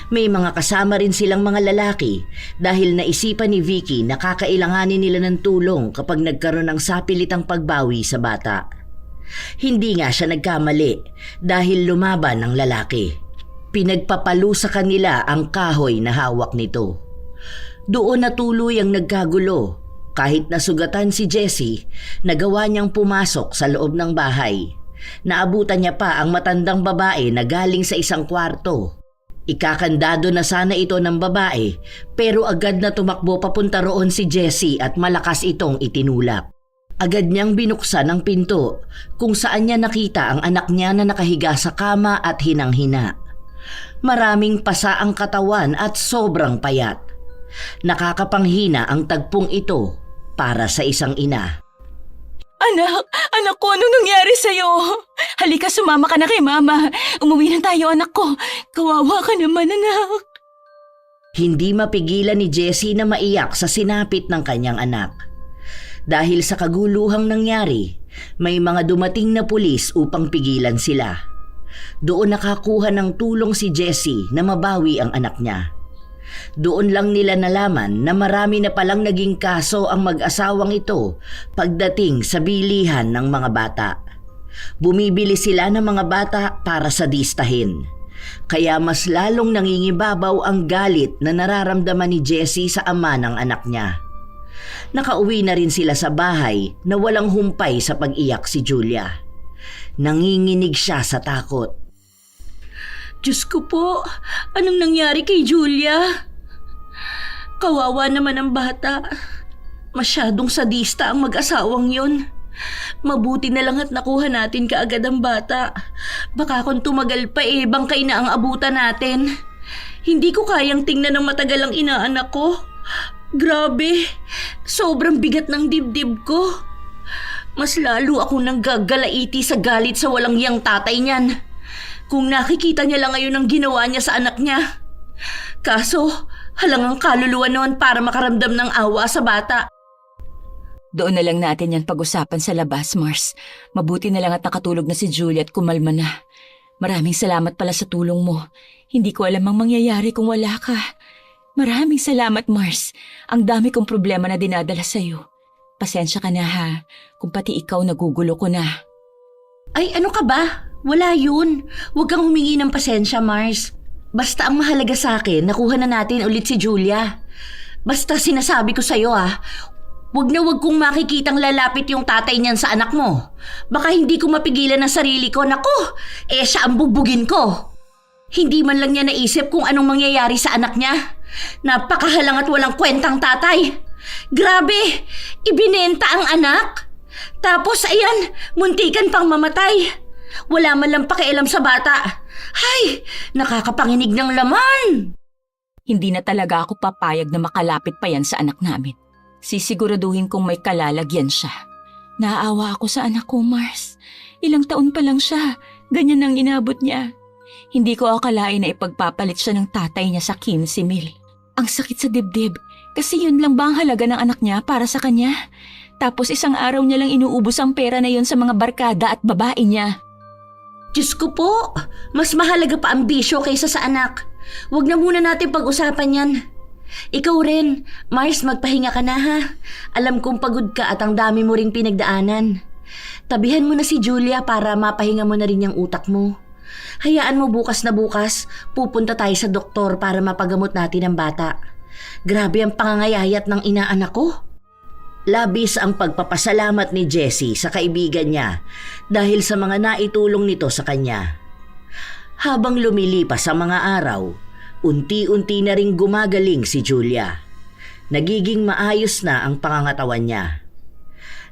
May mga kasama rin silang mga lalaki dahil naisipan ni Vicky na kakailanganin nila ng tulong kapag nagkaroon ng sapilitang pagbawi sa bata. Hindi nga siya nagkamali dahil lumaban ang lalaki. Pinagpapalo sa kanila ang kahoy na hawak nito. Doon na tuloy ang nagkagulo. Kahit nasugatan si Jessie, nagawa niyang pumasok sa loob ng bahay. Naabutan niya pa ang matandang babae na galing sa isang kwarto. Ikakandado na sana ito ng babae pero agad na tumakbo papunta roon si Jessie at malakas itong itinulak. Agad niyang binuksan ang pinto kung saan niya nakita ang anak niya na nakahiga sa kama at hinang-hina. Maraming pasa ang katawan at sobrang payat. Nakakapanghina ang tagpong ito para sa isang ina. Anak ko, anong nangyari sa'yo? Halika, sumama ka na kay mama. Umuwi na tayo, anak ko. Kawawa ka naman, anak. Hindi mapigilan ni Jessie na maiyak sa sinapit ng kanyang anak. Dahil sa kaguluhang nangyari, may mga dumating na pulis upang pigilan sila. Doon nakakuha ng tulong si Jessie na mabawi ang anak niya. Doon lang nila nalaman na marami na palang naging kaso ang mag-asawang ito pagdating sa bilihan ng mga bata. Bumibili sila ng mga bata para sadistahin. Kaya mas lalong nangingibabaw ang galit na nararamdaman ni Jessie sa ama ng anak niya. Nakauwi na rin sila sa bahay na walang humpay sa pag-iyak si Julia. Nanginginig siya sa takot. Diyos ko po, anong nangyari kay Julia? Kawawa naman ang bata. Masyadong sadista ang mag-asawang yon. Mabuti na lang at nakuha natin kaagad ang bata. Baka kung tumagal pa bangkay na ang abutan natin. Hindi ko kayang tingnan ng matagal ang inaanak ko. Grabe, sobrang bigat ng dibdib ko. Mas lalo ako nang gagalaiti sa galit sa walang yang tatay niyan. Kung nakikita niya lang ngayon ang ginawa niya sa anak niya. Kaso, halangang kaluluwa noon para makaramdam ng awa sa bata. Doon na lang natin yan pag-usapan sa labas, Mars. Mabuti na lang at nakatulog na si Julia at kumalma na. Maraming salamat pala sa tulong mo. Hindi ko alam ang mangyayari kung wala ka. Maraming salamat, Mars. Ang dami kong problema na dinadala sa'yo. Pasensya ka na ha, kung pati ikaw nagugulo ko na. Ay, ano ka ba? Wala yun. Huwag kang humingi ng pasensya, Mars. Basta ang mahalaga sa akin, nakuha na natin ulit si Julia. Basta sinasabi ko sa'yo huwag na huwag kong makikitang lalapit yung tatay niyan sa anak mo. Baka hindi ko mapigilan ang sarili ko. Naku, siya ang bubugin ko. Hindi man lang niya naisip kung anong mangyayari sa anak niya. Napakahalang at walang kwentang tatay. Grabe, ibinenta ang anak. Tapos ayan, muntikan pang mamatay. Wala man lang pakialam sa bata. Hay, nakakapanginig ng laman. Hindi na talaga ako papayag na makalapit pa yan sa anak namin. Sisiguraduhin kong may kalalagyan siya. Naaawa ako sa anak ko, Mars. Ilang taon pa lang siya. Ganyan ang inabot niya. Hindi ko akalain na ipagpapalit siya ng tatay niya sa 15,000. Ang sakit sa dibdib kasi yun lang ba ang halaga ng anak niya para sa kanya? Tapos isang araw niya lang inuubos ang pera na yun sa mga barkada at babae niya. Diyos ko po, mas mahalaga pa ang bisyo kaysa sa anak. Huwag na muna natin pag-usapan yan. Ikaw rin, Mars, magpahinga ka na ha. Alam kong pagod ka at ang dami mo ring pinagdaanan. Tabihan mo na si Julia para mapahinga mo na rin yung utak mo. Hayaan mo bukas na bukas, pupunta tayo sa doktor para mapagamot natin ang bata. Grabe ang pangangayayat ng inaanak ko. Labis ang pagpapasalamat ni Jessie sa kaibigan niya dahil sa mga naitulong nito sa kanya. Habang lumilipas ang mga araw, unti-unti na ring gumagaling si Julia. Nagiging maayos na ang pangangatawan niya.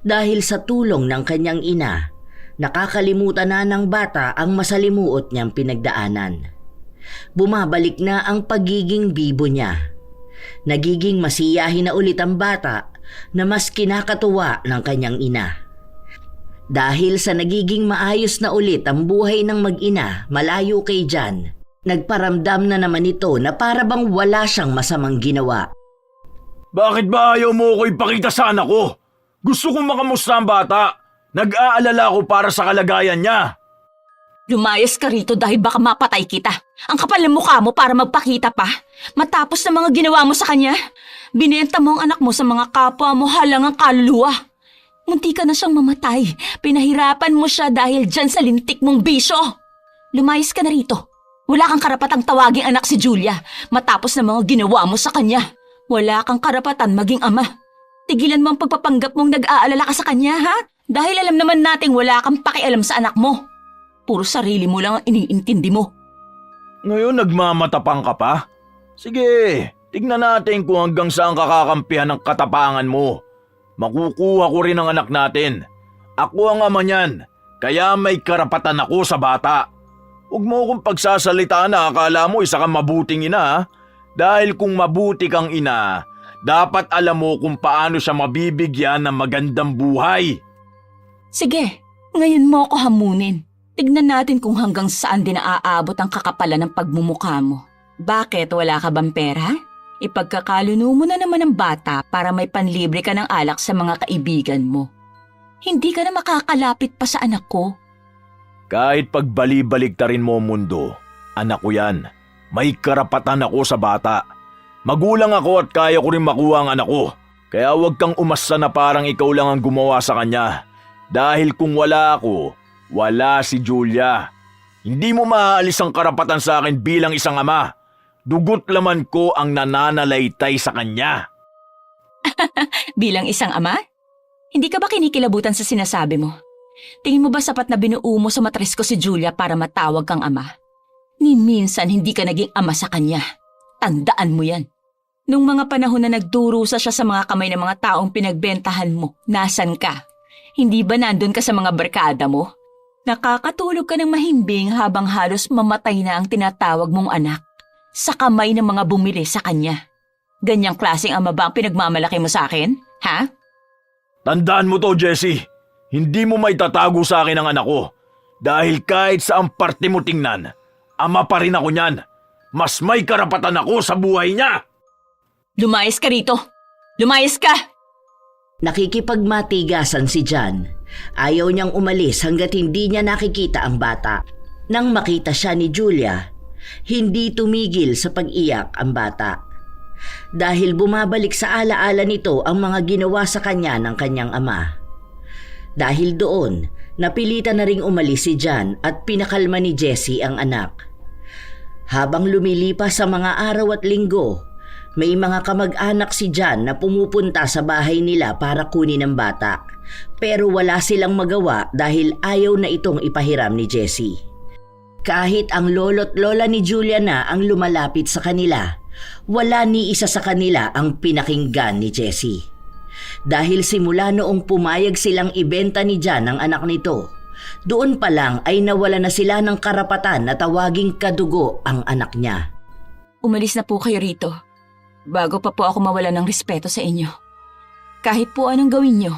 Dahil sa tulong ng kanyang ina, nakakalimutan na ng bata ang masalimuot niyang pinagdaanan. Bumabalik na ang pagiging bibo niya. Nagiging masiyahin na ulit ang bata na mas kinakatuwa ng kanyang ina. Dahil sa nagiging maayos na ulit ang buhay ng mag-ina malayo kay John, nagparamdam na naman ito na para bang wala siyang masamang ginawa. Bakit ba ayaw mo ko ipakita sa anak ko? Gusto kong makamusta ang bata. Nag-aalala ko para sa kalagayan niya. Lumayas ka rito dahil baka mapatay kita. Ang kapal ng mukha mo para magpakita pa. Matapos na mga ginawa mo sa kanya, binenta mo ang anak mo sa mga kapwa mo halang ang kaluluwa. Munti ka na siyang mamatay. Pinahirapan mo siya dahil dyan sa lintik mong bisyo. Lumayas ka na rito. Wala kang karapatang tawaging anak si Julia matapos na mga ginawa mo sa kanya. Wala kang karapatan maging ama. Tigilan mo ang pagpapanggap mong nag-aalala ka sa kanya, ha? Dahil alam naman nating wala kang pakialam sa anak mo. Puro sarili mo lang ang iniintindi mo. Ngayon nagmamatapang ka pa? Sige, tignan natin kung hanggang saan kakakampihan ng katapangan mo. Makukuha ko rin ang anak natin. Ako ang ama niyan, kaya may karapatan ako sa bata. Huwag mo akong pagsasalitaan na akala mo isa kang mabuting ina. Dahil kung mabuti kang ina, dapat alam mo kung paano siya mabibigyan ng magandang buhay. Sige, ngayon mo ako hamunin. Tignan natin kung hanggang saan din naaabot ang kakapalan ng pagmumukha mo. Bakit wala ka bang pera? Ipagkakaluno mo na naman ang bata para may panlibre ka ng alak sa mga kaibigan mo. Hindi ka na makakalapit pa sa anak ko. Kahit pagbali-baliktarin mo ang mundo, anak ko yan. May karapatan ako sa bata. Magulang ako at kaya ko rin makuha ang anak ko. Kaya huwag kang umasa na parang ikaw lang ang gumawa sa kanya. Dahil kung wala ako, wala si Julia. Hindi mo maaalis ang karapatan sa akin bilang isang ama. Dugot laman ko ang nananalaytay sa kanya. Bilang isang ama? Hindi ka ba kinikilabutan sa sinasabi mo? Tingin mo ba sapat na binuo mo sa matres ko si Julia para matawag kang ama? Ni minsan hindi ka naging ama sa kanya. Tandaan mo yan. Nung mga panahon na nagdurusa siya sa mga kamay ng mga taong pinagbentahan mo, nasan ka? Hindi ba nandun ka sa mga barkada mo? Nakakatulog ka ng mahimbing habang halos mamatay na ang tinatawag mong anak sa kamay ng mga bumili sa kanya. Ganyang klaseng ama ba ang pinagmamalaki mo sa akin? Ha? Tandaan mo to, Jessie. Hindi mo may tatago sa akin ang anak ko. Dahil kahit saan parte mo tingnan, ama pa rin ako niyan. Mas may karapatan ako sa buhay niya. Lumayas ka rito! Lumayas ka! Nakikipagmatigasan si John. Ayaw niyang umalis hanggat hindi niya nakikita ang bata. Nang makita siya ni Julia, hindi tumigil sa pag-iyak ang bata. Dahil bumabalik sa alaala nito ang mga ginawa sa kanya ng kanyang ama. Dahil doon, napilitan na ring umalis si John at pinakalma ni Jessie ang anak. Habang lumilipas sa mga araw at linggo, may mga kamag-anak si John na pumupunta sa bahay nila para kunin ang bata. Pero wala silang magawa dahil ayaw na itong ipahiram ni Jessie. Kahit ang lolo't lola ni Julia na ang lumalapit sa kanila, wala ni isa sa kanila ang pinakinggan ni Jessie. Dahil simula noong pumayag silang ibenta ni John ang anak nito, doon pa lang ay nawala na sila ng karapatan na tawaging kadugo ang anak niya. Umalis na po kayo rito. Bago pa po ako mawala ng respeto sa inyo. Kahit po anong gawin nyo,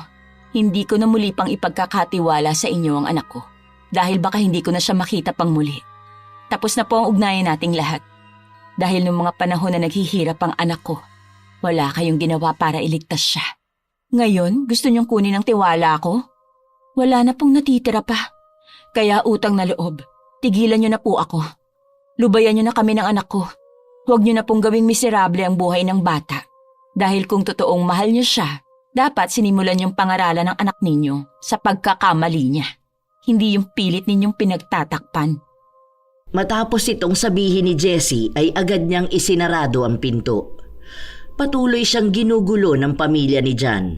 hindi ko na muli pang ipagkakatiwala sa inyo ang anak ko. Dahil baka hindi ko na siya makita pang muli. Tapos na po ang ugnayan nating lahat. Dahil nung mga panahon na naghihirap ang anak ko, wala kayong ginawa para iligtas siya. Ngayon, gusto niyong kunin ang tiwala ko? Wala na pong natitira pa. Kaya utang na loob, tigilan niyo na po ako. Lubayan niyo na kami ng anak ko. Huwag niyo na pong gawing miserable ang buhay ng bata. Dahil kung totoong mahal niyo siya, dapat sinimulan yung pangaralan ng anak ninyo sa pagkakamali niya. Hindi yung pilit ninyong pinagtatakpan. Matapos itong sabihin ni Jessie ay agad niyang isinarado ang pinto. Patuloy siyang ginugulo ng pamilya ni John.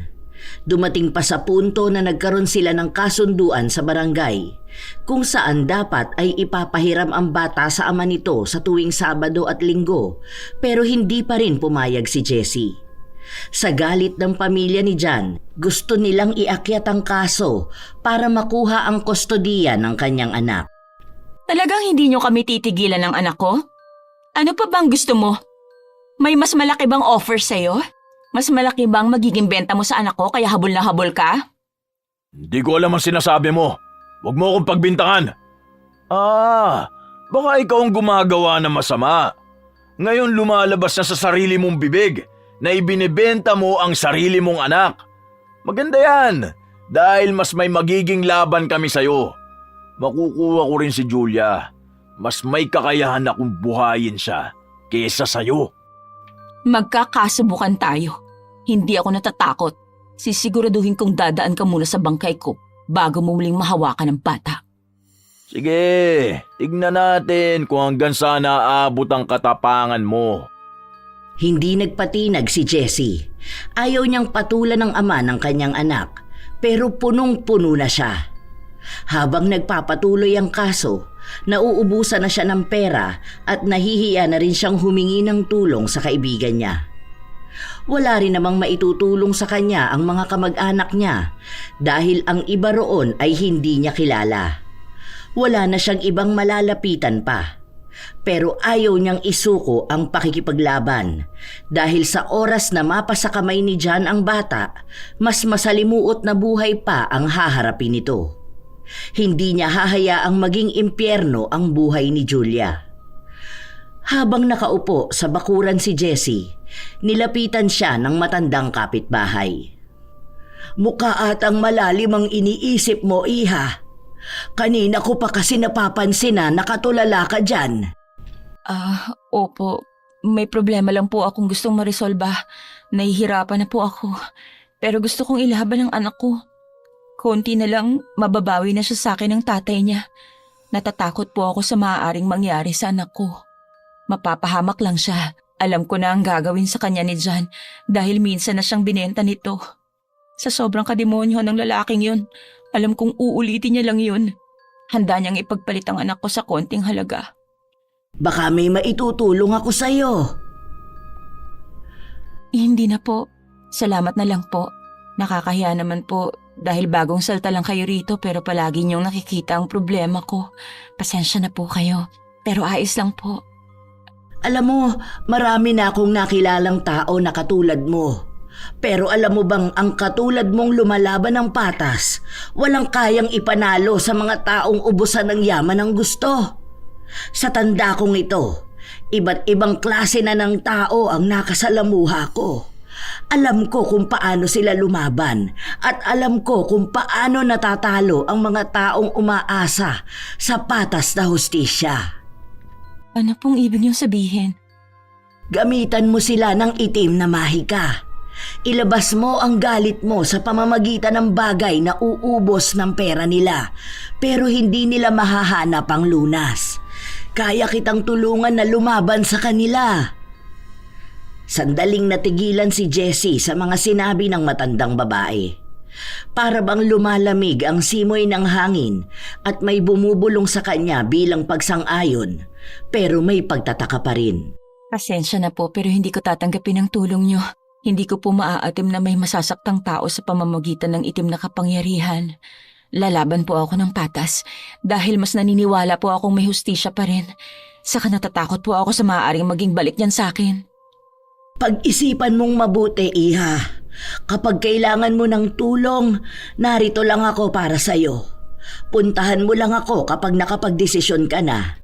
Dumating pa sa punto na nagkaroon sila ng kasunduan sa barangay kung saan dapat ay ipapahiram ang bata sa ama nito sa tuwing Sabado at Linggo, pero hindi pa rin pumayag si Jessie. Sa galit ng pamilya ni John, gusto nilang iakyat ang kaso para makuha ang kustodiya ng kanyang anak. Talagang hindi niyo kami titigilan ng anak ko? Ano pa bang gusto mo? May mas malaki bang offer sa'yo? Mas malaki bang magiging benta mo sa anak ko kaya habol na habol ka? Hindi ko alam ang sinasabi mo. Huwag mo akong pagbintangan. Baka ikaw ang gumagawa ng masama. Ngayon lumalabas na sa sarili mong bibig na ibinebenta mo ang sarili mong anak. Maganda yan, dahil mas may magiging laban kami sa'yo. Makukuha ko rin si Julia. Mas may kakayahan akong buhayin siya kesa sa'yo. Magkakasubukan tayo. Hindi ako natatakot. Sisiguraduhin kong dadaan ka muna sa bangkay ko bago mo muling mahawakan ng bata. Sige, tignan natin kung hanggang saan naaabot ang katapangan mo. Hindi nagpatinag si Jessie. Ayaw niyang patulan ng ama ng kanyang anak, pero punong-puno na siya. Habang nagpapatuloy ang kaso, nauubusan na siya ng pera at nahihiya na rin siyang humingi ng tulong sa kaibigan niya. Wala rin namang maitutulong sa kanya ang mga kamag-anak niya dahil ang iba roon ay hindi niya kilala. Wala na siyang ibang malalapitan pa. Pero ayaw niyang isuko ang pakikipaglaban dahil sa oras na mapasa kamay ni John ang bata, mas masalimuot na buhay pa ang haharapin nito. Hindi niya hahayaang maging impyerno ang buhay ni Julia. Habang nakaupo sa bakuran si Jessie, nilapitan siya ng matandang kapitbahay. Mukha atang malalim ang iniisip mo, iha. Kanina ko pa kasi napapansin na nakatulala ka dyan. Opo. May problema lang po akong gustong maresolba. Nahihirapan na po ako. Pero gusto kong ilaban ang anak ko. Konti na lang, mababawi na siya sa akin ng tatay niya. Natatakot po ako sa maaaring mangyari sa anak ko. Mapapahamak lang siya. Alam ko na ang gagawin sa kanya ni John dahil minsan na siyang binenta nito. Sa sobrang kademonyo ng lalaking yun, alam kong uulitin niya lang yun. Handa niyang ipagpalit ang anak ko sa konting halaga. Baka may maitutulong ako sa'yo. Hindi na po. Salamat na lang po. Nakakahiya naman po dahil bagong salta lang kayo rito pero palagi niyong nakikita ang problema ko. Pasensya na po kayo. Pero ayos lang po. Alam mo, marami na akong nakilalang tao na katulad mo. Pero alam mo bang ang katulad mong lumalaban ng patas, walang kayang ipanalo sa mga taong ubusan ng yaman ng gusto. Sa tanda kong ito, iba't ibang klase na ng tao ang nakasalamuha ko. Alam ko kung paano sila lumaban at alam ko kung paano natatalo ang mga taong umaasa sa patas na hustisya. Ano pong ibig niyong sabihin? Gamitan mo sila ng itim na mahika. Ilabas mo ang galit mo sa pamamagitan ng bagay na uubos ng pera nila pero hindi nila mahahanap ang lunas. Kaya kitang tulungan na lumaban sa kanila. Sandaling natigilan si Jessie sa mga sinabi ng matandang babae. Para bang lumalamig ang simoy ng hangin at may bumubulong sa kanya bilang pagsang-ayon pero may pagtataka pa rin. Pasensya na po pero hindi ko tatanggapin ang tulong niyo. Hindi ko po maaatim na may masasaktang tao sa pamamagitan ng itim na kapangyarihan. Lalaban po ako ng patas dahil mas naniniwala po akong may hustisya pa rin. Saka natatakot po ako sa maaaring maging balik niyan sa akin. Pag-isipan mong mabuti, iha. Kapag kailangan mo ng tulong, narito lang ako para sa'yo. Puntahan mo lang ako kapag nakapagdesisyon ka na.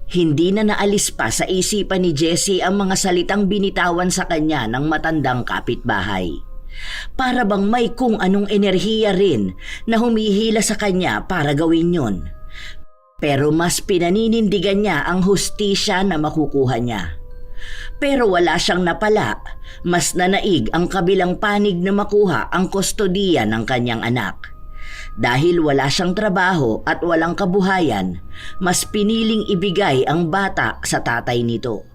Hindi na naalis pa sa isipan ni Jessie ang mga salitang binitawan sa kanya ng matandang kapitbahay. Para bang may kung anong enerhiya rin na humihila sa kanya para gawin yun. Pero mas pinaninindigan niya ang hustisya na makukuha niya. Pero wala siyang napala, mas nanaig ang kabilang panig na makuha ang kustodiya ng kanyang anak. Dahil wala siyang trabaho at walang kabuhayan, mas piniling ibigay ang bata sa tatay nito.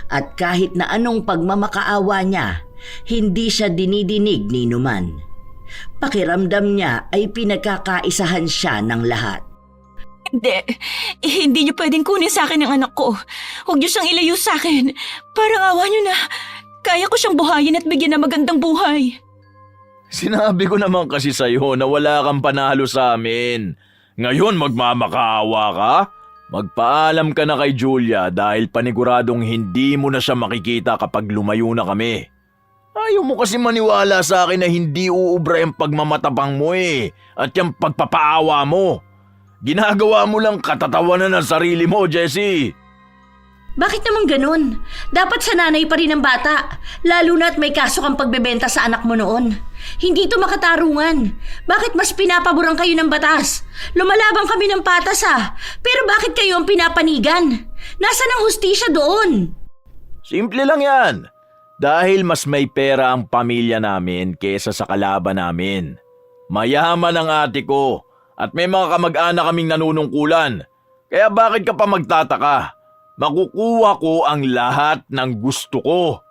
At kahit na anong pagmamakaawa niya, hindi siya dinidinig ni Numan. Pakiramdam niya ay pinagkakaisahan siya ng lahat. Hindi niyo pwedeng kunin sa akin ang anak ko. Huwag niyo siyang ilayo sa akin. Parang awa niyo na. Kaya ko siyang buhayin at bigyan ng magandang buhay. Sinabi ko naman kasi sa'yo na wala kang panalo sa amin. Ngayon magmamakaawa ka? Magpaalam ka na kay Julia dahil paniguradong hindi mo na siya makikita kapag lumayo na kami. Ayaw mo kasi maniwala sa akin na hindi uubra yung pagmamatabang mo at yung pagpapaawa mo. Ginagawa mo lang katatawanan ng sarili mo, Jessie. Bakit naman ganun? Dapat sa nanay pa rin ang bata, lalo na at may kaso kang pagbebenta sa anak mo noon. Hindi ito makatarungan. Bakit mas pinapaboran kayo ng batas? Lumalaban kami ng patas pero bakit kayo ang pinapanigan? Nasaan ang hustisya doon? Simple lang yan. Dahil mas may pera ang pamilya namin kesa sa kalaban namin. Mayaman ang ate ko at may mga kamag-anak kaming nanunungkulan. Kaya bakit ka pa magtataka? Makukuha ko ang lahat ng gusto ko.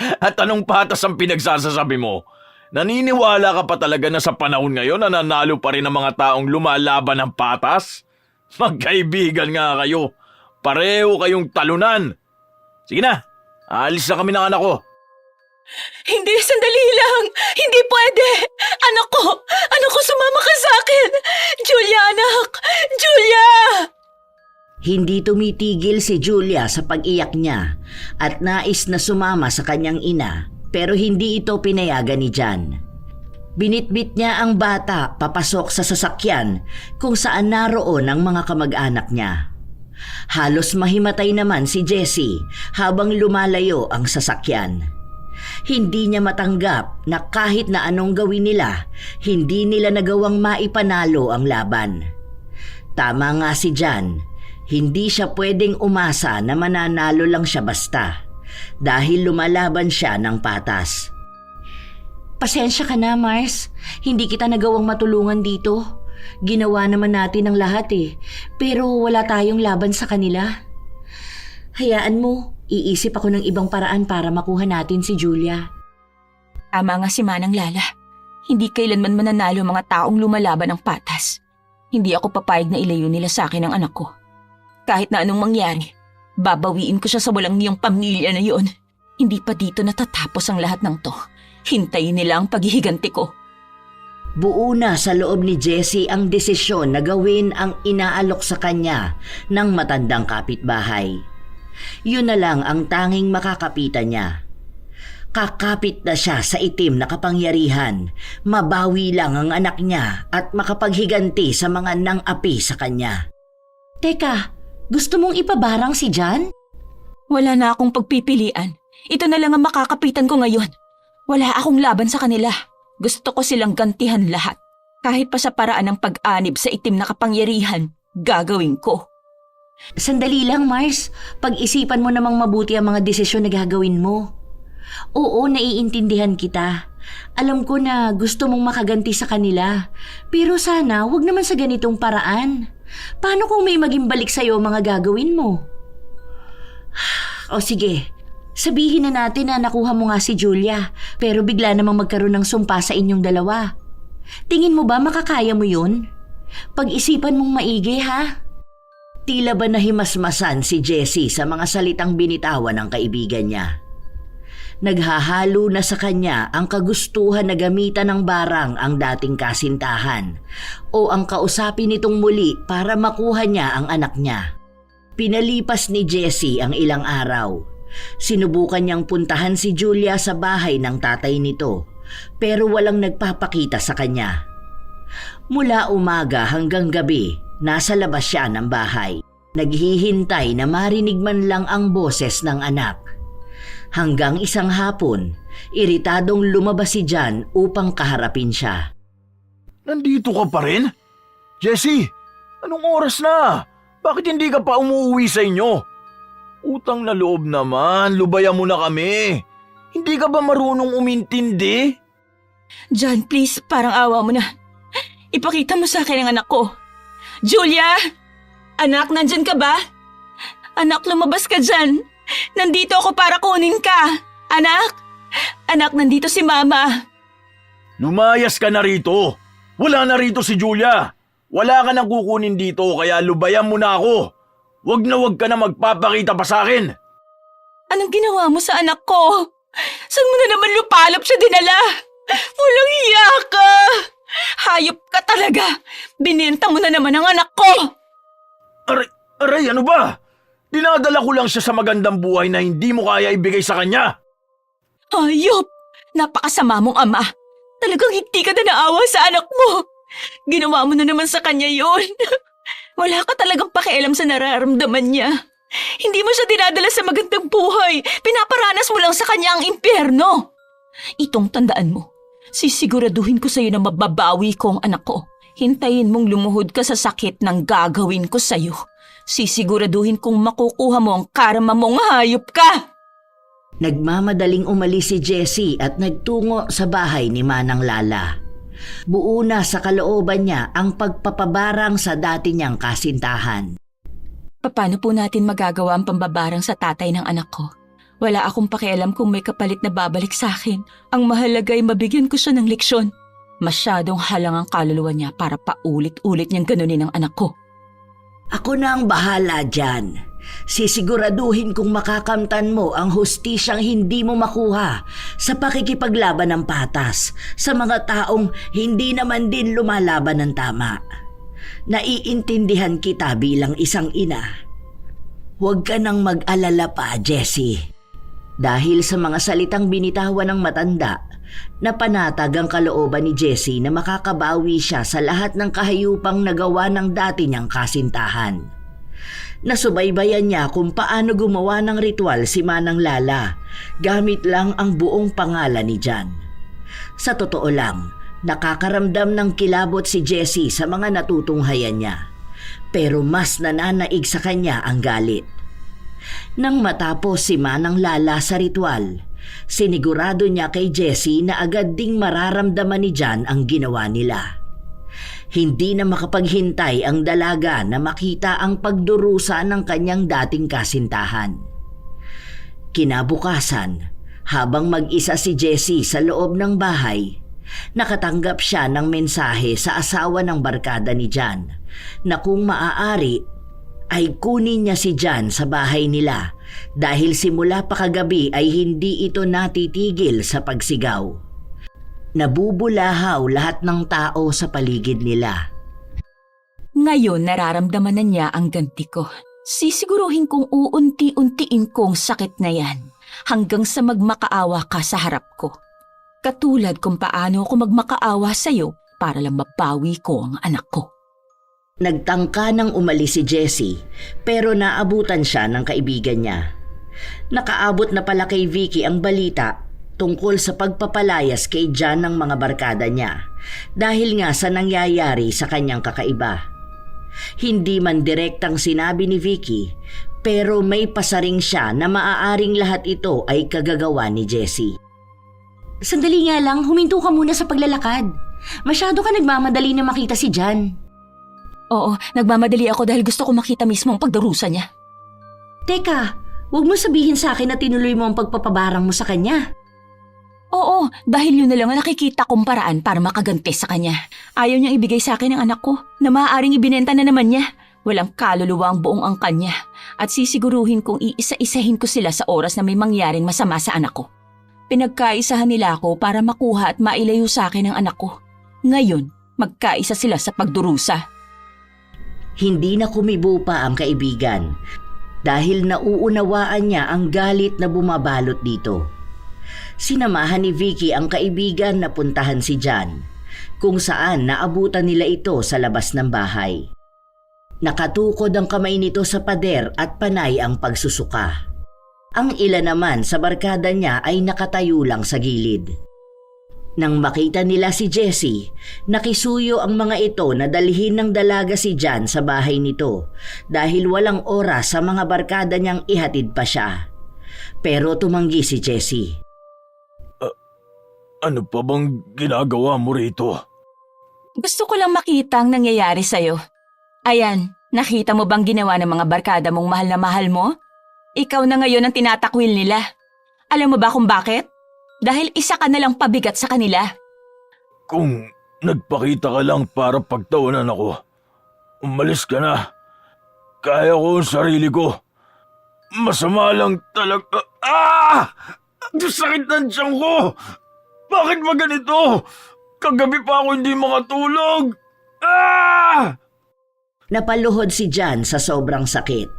At anong patas ang pinagsasasabi mo? Naniniwala ka pa talaga na sa panahon ngayon na nanalo pa rin ang mga taong lumalaban ng patas? Magkaibigan nga kayo. Pareho kayong talunan. Sige na, aalis na kami ng anak ko. Hindi, sandali lang. Hindi pwede. Anak ko, sumama ka sa akin. Julia, anak. Julia! Hindi tumitigil si Julia sa pag-iyak niya at nais na sumama sa kanyang ina pero hindi ito pinayagan ni Jan. Binitbit niya ang bata papasok sa sasakyan kung saan naroon ang mga kamag-anak niya. Halos mahimatay naman si Jessie habang lumalayo ang sasakyan. Hindi niya matanggap na kahit na anong gawin nila, hindi nila nagawang maipanalo ang laban. Tama nga si Jan. Hindi siya pwedeng umasa na mananalo lang siya basta dahil lumalaban siya ng patas. Pasensya ka na, Mars. Hindi kita nagawang matulungan dito. Ginawa naman natin ang lahat pero wala tayong laban sa kanila. Hayaan mo, iisip ako ng ibang paraan para makuha natin si Julia. Tama nga si Manang Lala. Hindi kailanman mananalo mga taong lumalaban ng patas. Hindi ako papayag na ilayo nila sa akin ang anak ko. Kahit na anong mangyari, babawiin ko siya sa walang niyang pamilya na yun. Hindi pa dito natatapos ang lahat ng to. Hintayin nila ang paghihiganti ko. Buo na sa loob ni Jessie ang desisyon na gawin ang inaalok sa kanya ng matandang kapitbahay. Yun na lang ang tanging makakapitan niya. Kakapit na siya sa itim na kapangyarihan, mabawi lang ang anak niya at makapaghiganti sa mga nang-api sa kanya. Teka, gusto mong ipabarang si Jan? Wala na akong pagpipilian. Ito na lang ang makakapitan ko ngayon. Wala akong laban sa kanila. Gusto ko silang gantihan lahat. Kahit pa sa paraan ng pag-anib sa itim na kapangyarihan, gagawin ko. Sandali lang, Mars. Pag-isipan mo namang mabuti ang mga desisyon na gagawin mo. Oo, naiintindihan kita. Alam ko na gusto mong makaganti sa kanila. Pero sana wag naman sa ganitong paraan. Paano kung may maging balik sa'yo mga gagawin mo? O sige, sabihin na natin na nakuha mo nga si Julia pero bigla namang magkaroon ng sumpa sa inyong dalawa. Tingin mo ba makakaya mo yun? Pag-isipan mong maigi ha? Tila ba nahimasmasan si Jessie sa mga salitang binitawan ng kaibigan niya. Naghahalo na sa kanya ang kagustuhan na gamitan ng barang ang dating kasintahan o ang kausapin nitong muli para makuha niya ang anak niya. Pinalipas ni Jessie ang ilang araw. Sinubukan niyang puntahan si Julia sa bahay ng tatay nito pero walang nagpapakita sa kanya. Mula umaga hanggang gabi, nasa labas siya ng bahay. Naghihintay na marinig man lang ang boses ng anak. Hanggang isang hapon, iritadong lumabas si Jan upang kaharapin siya. Nandito ka pa rin? Jessie, Anong oras na? Bakit hindi ka pa umuwi sa inyo? Utang na loob naman, lubayan mo na kami. Hindi ka ba marunong umintindi? John, please, parang awa mo na. Ipakita mo sa akin ang anak ko. Julia! Anak, nandyan ka ba? Anak, lumabas ka dyan. Nandito ako para kunin ka. Anak! Anak, nandito si Mama. Lumayas ka na rito. Wala na rito si Julia. Wala ka nang kukunin dito kaya lubayan mo na ako. Wag ka na magpapakita pa sa akin. Anong ginawa mo sa anak ko? Saan mo na naman lupalop siya dinala? Walang hiya ka! Hayop ka talaga! Binenta mo na naman ang anak ko! Aray, ano ba? Dinadala ko lang siya sa magandang buhay na hindi mo kaya ibigay sa kanya. Hayop! Napakasama mong ama! Talagang hindi ka na naawa sa anak mo! Ginawa mo na naman sa kanya yon. Wala ka talagang pakialam sa nararamdaman niya. Hindi mo siya dinadala sa magandang buhay. Pinaparanas mo lang sa kanya ang impyerno. Itong tandaan mo. Sisiguraduhin ko sa'yo na mababawi ko ang anak ko. Hintayin mong lumuhod ka sa sakit ng gagawin ko sa'yo. Sisiguraduhin kong makukuha mo ang karma mong hayop ka. Nagmamadaling umalis si Jessie at nagtungo sa bahay ni Manang Lala. Buo na sa kalooban niya ang pagpapabarang sa dati niyang kasintahan. Paano po natin magagawa ang pambabarang sa tatay ng anak ko? Wala akong pakialam kung may kapalit na babalik sa akin. Ang mahalaga ay mabigyan ko siya ng leksyon. Masyadong halang ang kaluluwa niya para paulit-ulit niyang ganunin ang anak ko. Ako na ang bahala dyan. Sisiguraduhin kong makakamtan mo ang hustisyang hindi mo makuha sa pakikipaglaban ng patas sa mga taong hindi naman din lumalaban ng tama. Naiintindihan kita bilang isang ina. Huwag ka nang mag-alala pa, Jessie. Dahil sa mga salitang binitawan ng matanda, napanatag ang kalooban ni Jessie na makakabawi siya sa lahat ng kahayupang nagawa ng dati niyang kasintahan. Nasubaybayan niya kung paano gumawa ng ritual si Manang Lala gamit lang ang buong pangalan ni John. Sa totoo lang, nakakaramdam ng kilabot si Jessie sa mga natutunghayan niya, pero mas nananaig sa kanya ang galit. Nang matapos si Manang Lala sa ritual, sinigurado niya kay Jessie na agad ding mararamdaman ni John ang ginawa nila. Hindi na makapaghintay ang dalaga na makita ang pagdurusa ng kanyang dating kasintahan. Kinabukasan, habang mag-isa si Jessie sa loob ng bahay, nakatanggap siya ng mensahe sa asawa ng barkada ni John na kung maaari ay kunin niya si John sa bahay nila dahil simula pa kagabi ay hindi ito natitigil sa pagsigaw. Nabubulahaw lahat ng tao sa paligid nila. Ngayon nararamdaman na niya ang ganti ko. Sisiguruhin kong uunti-untiin kong sakit na yan hanggang sa magmakaawa ka sa harap ko. Katulad kung paano ako magmakaawa sa'yo para lang mabawi ko ang anak ko. Nagtangka nang umalis si Jessie pero naabutan siya ng kaibigan niya. Nakaabot na pala kay Vicky ang balita tungkol sa pagpapalayas kay John ng mga barkada niya dahil nga sa nangyayari sa kanyang kakaiba. Hindi man direktang sinabi ni Vicky pero may pasaring siya na maaaring lahat ito ay kagagawa ni Jessie. Sandali nga lang, huminto ka muna sa paglalakad. Masyado ka nagmamadali na makita si John. Oo, nagmamadali ako dahil gusto ko makita mismo ang pagdarusa niya. Teka, huwag mo sabihin sa akin na tinuloy mo ang pagpapabarang mo sa kanya. Oo, dahil yun na lang ang nakikita kong paraan para makaganti sa kanya. Ayaw niyang ibigay sa akin ang anak ko na maaaring ibinenta na naman niya. Walang kaluluwa ang buong angkan niya at sisiguruhin kong iisa-isahin ko sila sa oras na may mangyaring masama sa anak ko. Pinagkaisahan nila ako para makuha at mailayo sa akin ang anak ko. Ngayon, magkaisa sila sa pagdurusa. Hindi na kumibo pa ang kaibigan dahil nauunawaan niya ang galit na bumabalot dito. Sinamahan ni Vicky ang kaibigan na puntahan si John, kung saan naabutan nila ito sa labas ng bahay. Nakatukod ang kamay nito sa pader at panay ang pagsusuka. Ang ilan naman sa barkada niya ay nakatayo lang sa gilid. Nang makita nila si Jessie, nakisuyo ang mga ito na dalhin ng dalaga si Jan sa bahay nito dahil walang oras sa mga barkada niyang ihatid pa siya. Pero tumanggi si Jessie. Ano pa bang ginagawa mo rito? Gusto ko lang makita ang nangyayari sa'yo. Ayan, nakita mo bang ginawa ng mga barkada mong mahal na mahal mo? Ikaw na ngayon ang tinatakwil nila. Alam mo ba kung bakit? Dahil isa ka na lang pabigat sa kanila. Kung nagpakita ka lang para pagtawanan ako, umalis ka na. Kaya ko ang sarili ko. Masama lang talaga. Ang sakit ng tiyan ko! Bakit ba ganito? Kagabi pa ako hindi makatulog. Napaluhod si Jan sa sobrang sakit.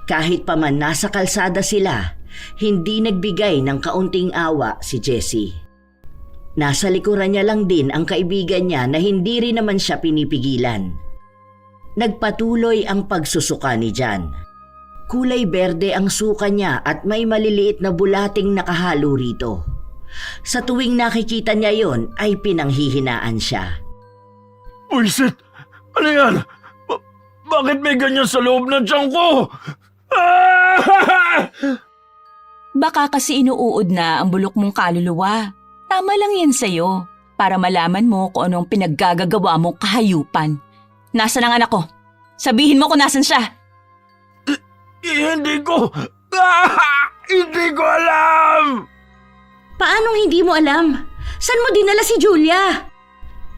Kahit pa man nasa kalsada sila, hindi nagbigay ng kaunting awa si Jessie. Nasa likuran niya lang din ang kaibigan niya na hindi rin naman siya pinipigilan. Nagpatuloy ang pagsusuka ni Jan. Kulay berde ang suka niya at may maliliit na bulating nakahalo rito. Sa tuwing nakikita niya yon ay pinanghihinaan siya. Buisit! Ano yan? Bakit may ganyan sa loob ng tiyan ko? Baka kasi inuuod na ang bulok mong kaluluwa. Tama lang yan sa'yo para malaman mo kung anong pinaggagawa mong kahayupan. Nasaan ang anak ko? Sabihin mo kung nasan siya. Hindi ko... Hindi ko alam! Paanong hindi mo alam? Saan mo dinala si Julia?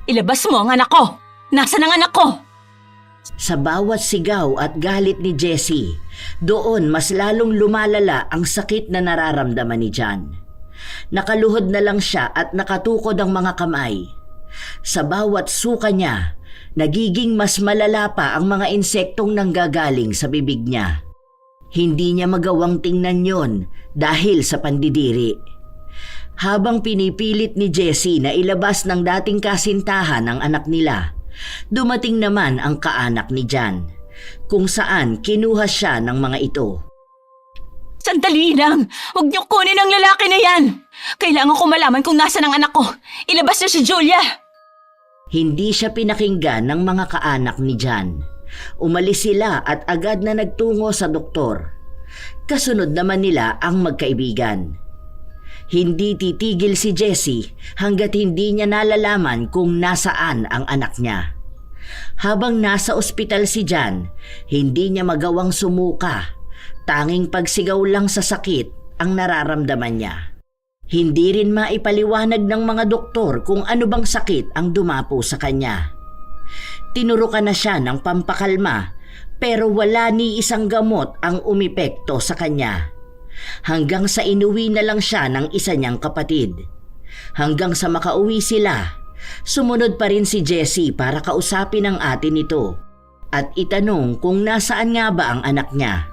Ilabas mo ang anak ko! Nasaan ang anak ko? Sa bawat sigaw at galit ni Jessie, doon mas lalong lumalala ang sakit na nararamdaman ni Jan. Nakaluhod na lang siya at nakatukod ang mga kamay. Sa bawat suka niya, nagiging mas malala pa ang mga insektong nanggagaling sa bibig niya. Hindi niya magawang tingnan yon dahil sa pandidiri. Habang pinipilit ni Jessie na ilabas ng dating kasintahan ang anak nila, dumating naman ang kaanak ni Jan, kung saan kinuha siya ng mga ito. Sandali lang! Huwag niyo kunin ang lalaki na yan! Kailangan ko malaman kung nasaan ang anak ko! Ilabas niyo si Julia! Hindi siya pinakinggan ng mga kaanak ni Jan. Umalis sila at agad na nagtungo sa doktor. Kasunod naman nila ang magkaibigan. Hindi titigil si Jessie hanggat hindi niya nalalaman kung nasaan ang anak niya. Habang nasa ospital si Jan, hindi niya magawang sumuka. Tanging pagsigaw lang sa sakit ang nararamdaman niya. Hindi rin maipaliwanag ng mga doktor kung ano bang sakit ang dumapo sa kanya. Tinurukan na siya ng pampakalma pero wala ni isang gamot ang umepekto sa kanya. Hanggang sa inuwi na lang siya ng isa niyang kapatid. Hanggang sa makauwi sila, sumunod pa rin si Jessie para kausapin ang ate nito at itanong kung nasaan nga ba ang anak niya.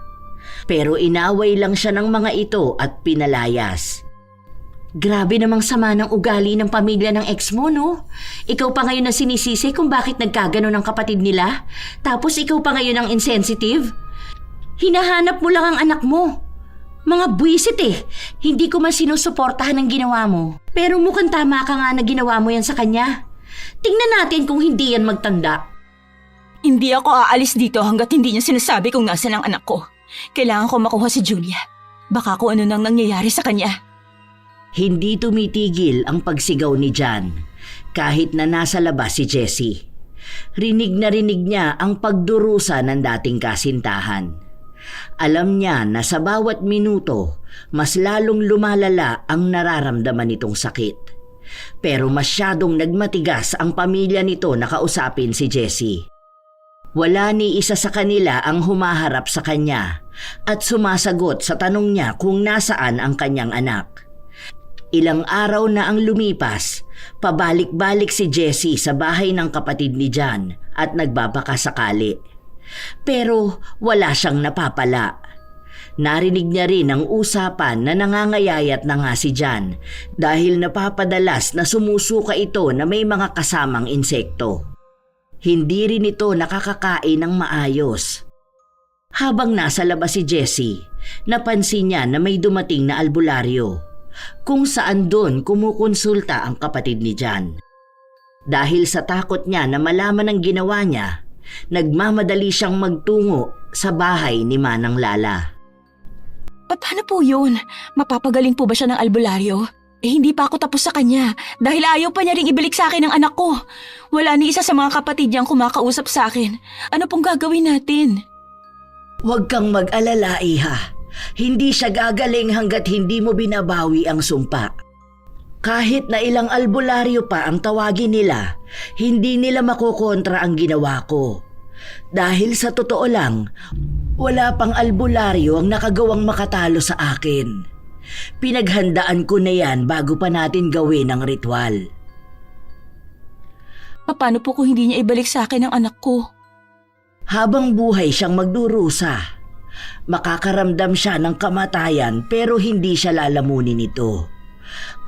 Pero inaway lang siya ng mga ito at pinalayas. Grabe namang sama ng ugali ng pamilya ng ex mo, no? Ikaw pa ngayon na sinisisi kung bakit nagkagano ng kapatid nila. Tapos ikaw pa ngayon ang insensitive. Hinahanap mo lang ang anak mo. Mga buwisit eh. Hindi ko man sinusuportahan ang ginawa mo. Pero mukhang tama ka nga na ginawa mo yan sa kanya. Tingnan natin kung hindi yan magtanda. Hindi ako aalis dito hanggat hindi niya sinasabi kung nasaan ang anak ko. Kailangan ko makuha si Julia. Baka kung ano nang nangyayari sa kanya. Hindi tumitigil ang pagsigaw ni Jan kahit na nasa labas si Jessie. Rinig na rinig niya ang pagdurusa ng dating kasintahan. Alam niya na sa bawat minuto, mas lalong lumalala ang nararamdaman nitong sakit. Pero masyadong nagmatigas ang pamilya nito na kausapin si Jessie. Wala ni isa sa kanila ang humaharap sa kanya at sumasagot sa tanong niya kung nasaan ang kanyang anak. Ilang araw na ang lumipas, pabalik-balik si Jessie sa bahay ng kapatid ni Jan at nagbabakasakali. Pero wala siyang napapala. Narinig niya rin ang usapan na nangangayayat na nga si Jan dahil napapadalas na sumusuka ito na may mga kasamang insekto. Hindi rin ito nakakakain ng maayos. Habang nasa labas si Jessie, napansin niya na may dumating na albularyo. kung saan doon kumukonsulta ang kapatid ni Jan. Dahil sa takot niya na malaman ang ginawa niya, nagmamadali siyang magtungo sa bahay ni Manang Lala. Paano po yun? Mapapagaling po ba siya ng albularyo? Hindi pa ako tapos sa kanya dahil ayaw pa niya ring ibalik sa akin ang anak ko. Wala ni isa sa mga kapatid niyang kumakausap sa akin. Ano pong gagawin natin? Huwag kang mag-alala, Iha. Hindi siya gagaling hanggat hindi mo binabawi ang sumpa. Kahit na ilang albularyo pa ang tawagin nila, hindi nila makokontra ang ginawa ko. Dahil sa totoo lang, wala pang albularyo ang nakagawang makatalo sa akin. Pinaghandaan ko na yan bago pa natin gawin ang ritual. Paano po kung hindi niya ibalik sa akin ang anak ko? Habang buhay siyang magdurusa, makakaramdam siya ng kamatayan pero hindi siya lalamunin ito.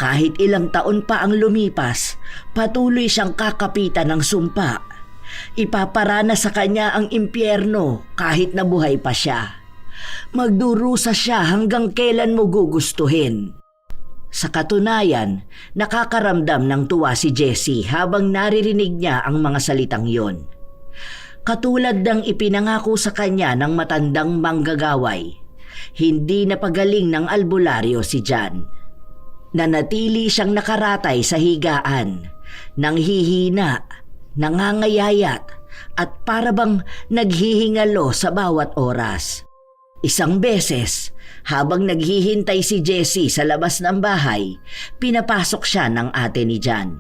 Kahit ilang taon pa ang lumipas, patuloy siyang kakapitan ng sumpa. Ipaparana sa kanya ang impyerno kahit nabuhay pa siya. Magdurusa siya hanggang kailan mo gugustuhin. Sa katunayan, nakakaramdam ng tuwa si Jessie habang naririnig niya ang mga salitang yon. Katulad ng ipinangako sa kanya ng matandang manggagaway, hindi napagaling ng albularyo si Jan. Nanatili siyang nakaratay sa higaan, nanghihina, nangangayayat at parabang naghihingalo sa bawat oras. Isang beses, habang naghihintay si Jessie sa labas ng bahay, pinapasok siya ng ate ni Jan.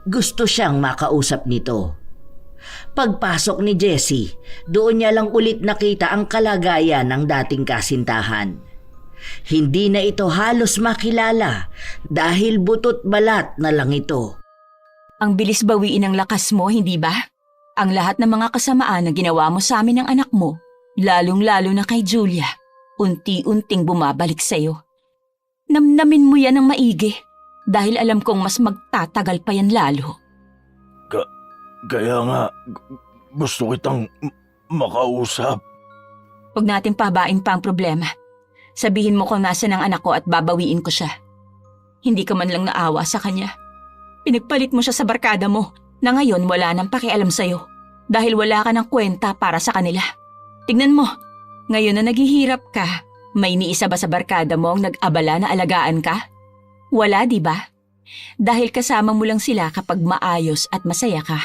Gusto siyang makausap nito. Pagpasok ni Jessie, doon niya lang ulit nakita ang kalagayan ng dating kasintahan. Hindi na ito halos makilala dahil butot balat na lang ito. Ang bilis bawiin ng lakas mo, hindi ba? Ang lahat ng mga kasamaan na ginawa mo sa amin ng anak mo, lalong-lalo na kay Julia, unti-unting bumabalik sa'yo. Namnamin mo yan ng maigi dahil alam kong mas magtatagal pa yan lalo. Kaya nga, gusto kitang makausap. Huwag natin pabain pa ang problema. Sabihin mo kung nasa ng anak ko at babawiin ko siya. Hindi ka man lang naawa sa kanya. Pinagpalit mo siya sa barkada mo na ngayon wala nang pakialam sa'yo dahil wala ka ng kwenta para sa kanila. Tignan mo, ngayon na naghihirap ka, may niisa ba sa barkada mo ang nag-abala na alagaan ka? Wala, di ba? Dahil kasama mo lang sila kapag maayos at masaya ka.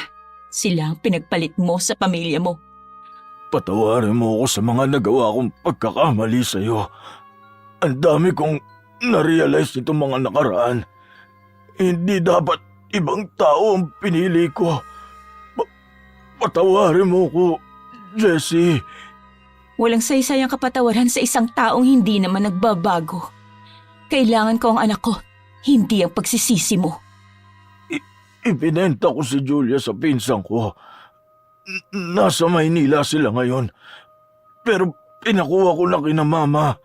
Sila ang pinagpalit mo sa pamilya mo. Patawarin mo ako sa mga nagawa kong pagkakamali sa'yo. Ang dami kong na-realize nitong mga nakaraan. Hindi dapat ibang tao ang pinili ko. Patawarin mo ko, Jessie. Walang saysay ang kapatawaran sa isang taong hindi naman nagbabago. Kailangan ko ang anak ko, hindi ang pagsisisi mo. Ibinenta ko si Julia sa pinsan ko. Nasa Maynila sila ngayon. Pero pinakuha ko na kina mama.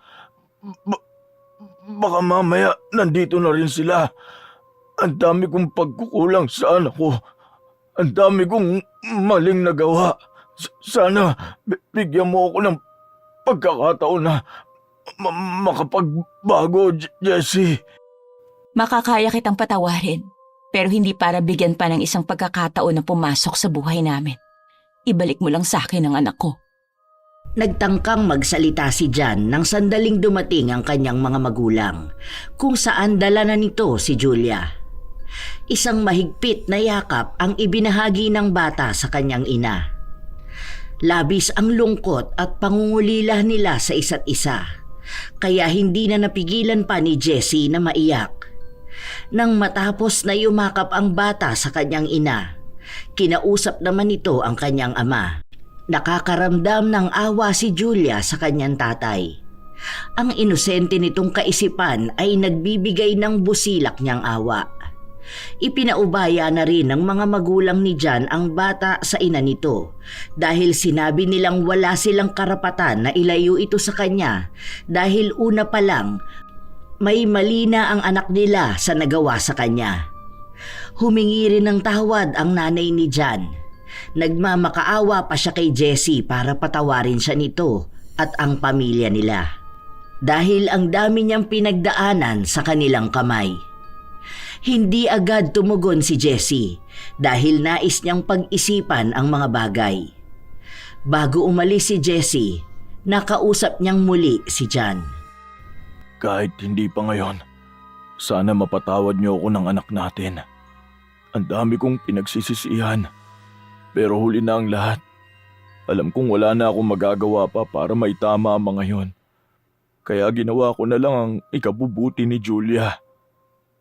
Baka mamaya nandito na rin sila. Ang dami kong pagkukulang sa anak ko. Ang dami kong maling nagawa. Sana bigyan mo ako ng pagkakataon na makapagbago, Jessie. Makakaya kitang patawarin, pero hindi para bigyan pa ng isang pagkakataon na pumasok sa buhay namin. Ibalik mo lang sa akin ang anak ko. Nagtangkang magsalita si Jan nang sandaling dumating ang kanyang mga magulang, kung saan dala na nito si Julia. Isang mahigpit na yakap ang ibinahagi ng bata sa kanyang ina. Labis ang lungkot at pangungulila nila sa isa't isa, kaya hindi na napigilan pa ni Jessie na maiyak. Nang matapos na yumakap ang bata sa kanyang ina, kinausap naman ito ang kanyang ama. Nakakaramdam ng awa si Julia sa kanyang tatay. Ang inosente nitong kaisipan ay nagbibigay ng busilak niyang awa. Ipinaubaya na rin ng mga magulang ni Jan ang bata sa ina nito dahil sinabi nilang wala silang karapatan na ilayo ito sa kanya dahil una pa lang may mali na ang anak nila sa nagawa sa kanya. Humingi rin ng tawad ang nanay ni Jan. Nagmamakaawa pa siya kay Jessie para patawarin siya nito at ang pamilya nila. dahil ang dami niyang pinagdaanan sa kanilang kamay. Hindi agad tumugon si Jessie dahil nais niyang pag-isipan ang mga bagay. Bago umalis si Jessie, nakausap niyang muli si John. Kahit hindi pa ngayon, sana mapatawad niyo ako ng anak natin. Ang dami kong pinagsisisihan, pero huli na ang lahat. Alam kong wala na akong magagawa pa para maitama ang mga yon. Kaya ginawa ko na lang ang ikabubuti ni Julia.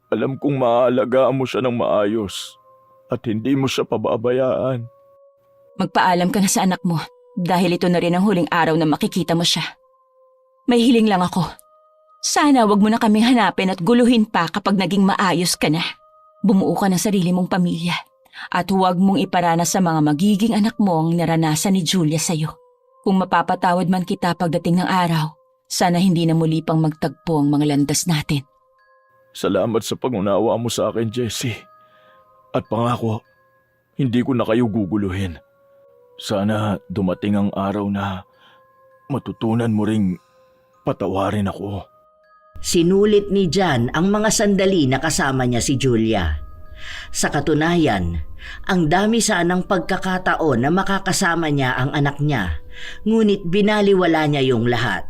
Alam kong maaalagaan mo siya ng maayos at hindi mo siya pababayaan. Magpaalam ka na sa anak mo dahil ito na rin ang huling araw na makikita mo siya. May hiling lang ako. Sana wag mo na kaming hanapin at guluhin pa kapag naging maayos ka na. Bumuo ka ng sarili mong pamilya at huwag mong iparanas sa mga magiging anak mo ang naranasan ni Julia sa'yo. Kung mapapatawad man kita pagdating ng araw, sana hindi na muli pang magtagpo ang mga landas natin. Salamat sa pangunawa mo sa akin, Jessie. At pangako, hindi ko na kayo guguluhin. Sana dumating ang araw na matutunan mo ring patawarin ako. Sinulit ni John ang mga sandali na kasama niya si Julia. Sa katunayan, ang dami sanang pagkakataon na makakasama niya ang anak niya, ngunit binaliwala niya yung lahat.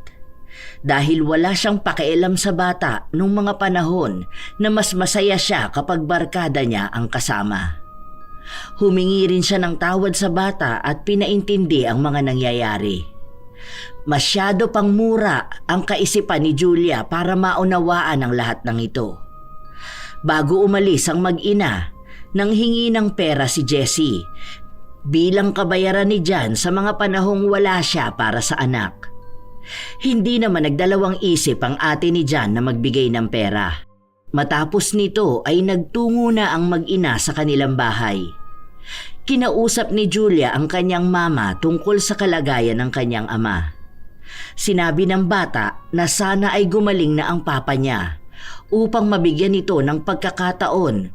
Dahil wala siyang pakialam sa bata nung mga panahon na mas masaya siya kapag barkada niya ang kasama. Humingi rin siya ng tawad sa bata at pinaintindi ang mga nangyayari. Masyado pang mura ang kaisipan ni Julia para maunawaan ang lahat ng ito. Bago umalis ang mag-ina, nanghingi ng pera si Jessie bilang kabayaran ni John sa mga panahong wala siya para sa anak. Hindi naman nagdalawang isip ang ate ni John na magbigay ng pera. Matapos nito ay nagtungo na ang mag-ina sa kanilang bahay. Kinausap ni Julia ang kanyang mama tungkol sa kalagayan ng kanyang ama. Sinabi ng bata na sana ay gumaling na ang papa niya upang mabigyan ito ng pagkakataon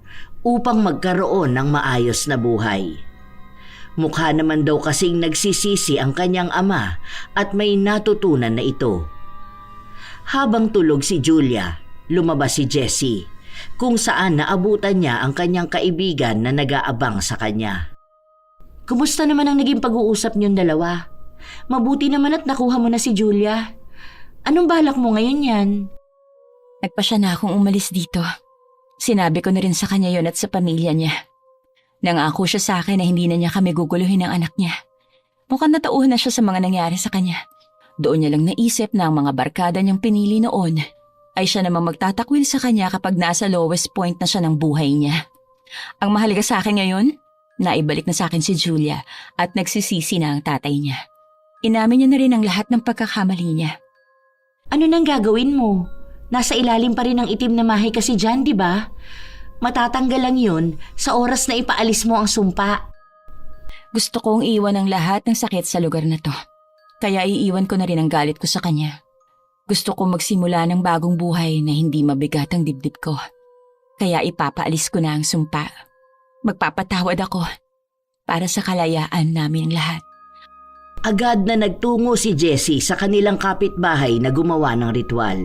upang magkaroon ng maayos na buhay. Mukha naman daw kasing nagsisisi ang kanyang ama at may natutunan na ito. Habang tulog si Julia, lumabas si Jessie kung saan naabutan niya ang kanyang kaibigan na nag-aabang sa kanya. Kumusta naman ang naging pag-uusap niyong dalawa? Mabuti naman at nakuha mo na si Julia. Anong balak mo ngayon yan? Nagpasya na akong umalis dito. Sinabi ko na rin sa kanya yon at sa pamilya niya. Nangako siya sa akin na hindi na niya kami guguluhin ng anak niya. Mukhang natauhan na siya sa mga nangyari sa kanya. Doon niya lang naisip na ang mga barkada niyang pinili noon ay siya namang magtatakwil sa kanya kapag nasa lowest point na siya ng buhay niya. Ang mahalaga sa akin ngayon, naibalik na sa akin si Julia at nagsisisi na ang tatay niya. Inamin niya na rin ang lahat ng pagkakamali niya. Ano nang gagawin mo? Nasa ilalim pa rin ng itim na mahi kasi dyan, di ba? Matatanggal lang yun sa oras na ipaalis mo ang sumpa. Gusto kong iwan ang lahat ng sakit sa lugar na to. Kaya iiwan ko na rin ang galit ko sa kanya. Gusto kong magsimula ng bagong buhay na hindi mabigat ang dibdib ko. Kaya ipapaalis ko na ang sumpa. Magpapatawad ako para sa kalayaan namin lahat. Agad na nagtungo si Jessie sa kanilang kapitbahay na gumawa ng ritual.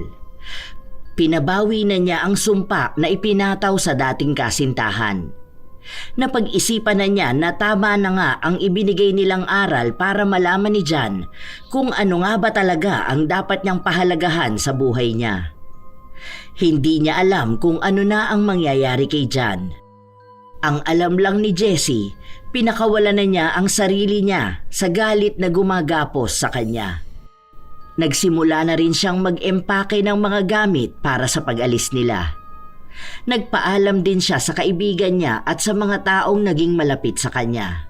Pinabawi na niya ang sumpa na ipinataw sa dating kasintahan. Napag-isipan na niya na tama na nga ang ibinigay nilang aral para malaman ni John kung ano nga ba talaga ang dapat niyang pahalagahan sa buhay niya. Hindi niya alam kung ano na ang mangyayari kay John. Ang alam lang ni Jessie, pinakawalan na niya ang sarili niya sa galit na gumagapos sa kanya. Nagsimula na rin siyang mag-empake ng mga gamit para sa pag-alis nila. Nagpaalam din siya sa kaibigan niya at sa mga taong naging malapit sa kanya.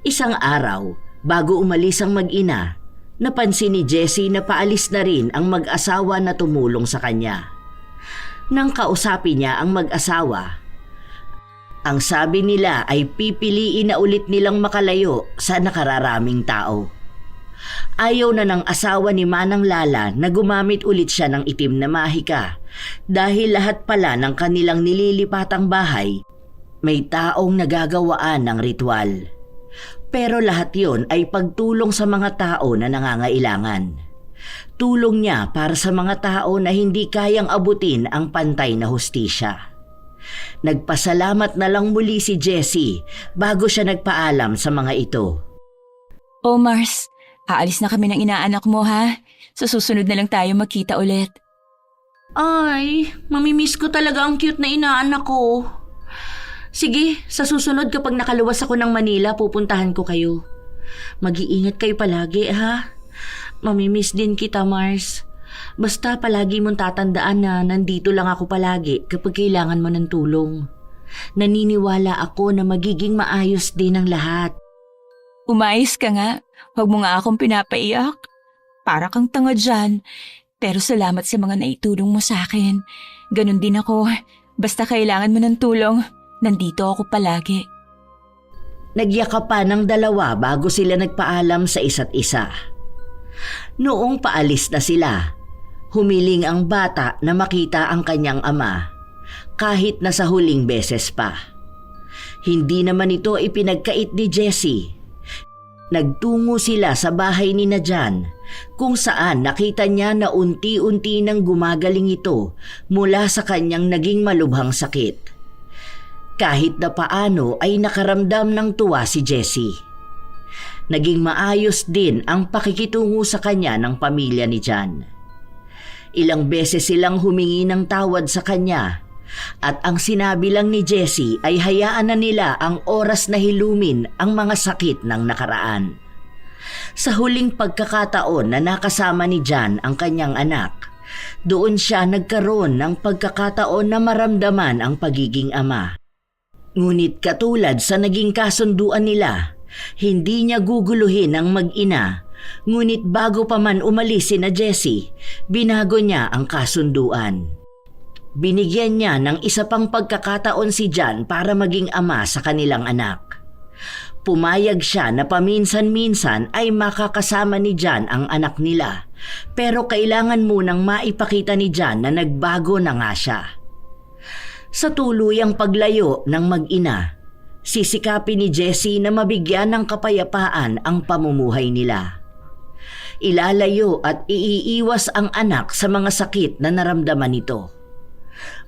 Isang araw, bago umalis ang mag-ina, napansin ni Jessie na paalis na rin ang mag-asawa na tumulong sa kanya. Nang kausapin niya ang mag-asawa, ang sabi nila ay pipiliin na ulit nilang makalayo sa nakararaming tao. Ayaw na ng asawa ni Manang Lala na gumamit ulit siya ng itim na mahika dahil lahat pala ng kanilang nililipatang bahay may taong nagagawaan ng ritual. Pero lahat yon ay pagtulong sa mga tao na nangangailangan. Tulong niya para sa mga tao na hindi kayang abutin ang pantay na hustisya. Nagpasalamat na lang muli si Jessie bago siya nagpaalam sa mga ito. Oh Mars, aalis na kami ng inaanak mo ha. Sa susunod na lang tayo magkita ulit. Ay, mamimiss ko talaga ang cute na inaanak ko. Sige, sa susunod kapag nakaluwas ako ng Manila, pupuntahan ko kayo. Mag-iingat kayo palagi, ha? Mamimiss din kita, Mars. Basta palagi mong tatandaan na nandito lang ako palagi kapag kailangan mo ng tulong. Naniniwala ako na magiging maayos din ang lahat. Umayos ka nga. Huwag mo nga akong pinapaiyak. Para kang tanga dyan. Pero salamat sa mga naitulong mo sa akin. Ganon din ako. Basta kailangan mo ng tulong, nandito ako palagi. Nagyakapan ng dalawa bago sila nagpaalam sa isa't isa. Noong paalis na sila, humiling ang bata na makita ang kanyang ama, kahit na sa huling beses pa. Hindi naman ito ipinagkait ni Jessie. Nagtungo sila sa bahay ni Jan, kung saan nakita niya na unti-unti nang gumagaling ito mula sa kanyang naging malubhang sakit. Kahit na paano ay nakaramdam ng tuwa si Jessie. Naging maayos din ang pakikitungo sa kanya ng pamilya ni Jan. Ilang beses silang humingi ng tawad sa kanya at ang sinabi lang ni Jessie ay hayaan na nila ang oras na hilumin ang mga sakit ng nakaraan. Sa huling pagkakataon na nakasama ni Jan ang kanyang anak, doon siya nagkaroon ng pagkakataon na maramdaman ang pagiging ama. Ngunit katulad sa naging kasunduan nila, hindi niya guguluhin ang mag-ina, ngunit bago pa man umalis sina Jessie, binago niya ang kasunduan. Binigyan niya ng isa pang pagkakataon si Jan para maging ama sa kanilang anak. Pumayag siya na paminsan-minsan ay makakasama ni Jan ang anak nila, pero kailangan munang maipakita ni Jan na nagbago na nga siya. Sa tuluyang paglayo ng mag-ina, sisikapin ni Jessie na mabigyan ng kapayapaan ang pamumuhay nila. Ilalayo at iiiwas ang anak sa mga sakit na naramdaman nito.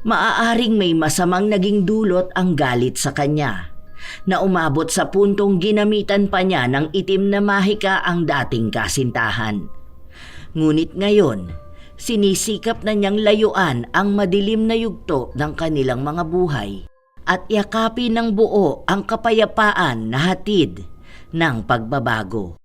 Maaaring may masamang naging dulot ang galit sa kanya, na umabot sa puntong ginamitan pa niya ng itim na mahika ang dating kasintahan. Ngunit ngayon, sinisikap na niyang layuan ang madilim na yugto ng kanilang mga buhay at yakapin ng buo ang kapayapaan na hatid ng pagbabago.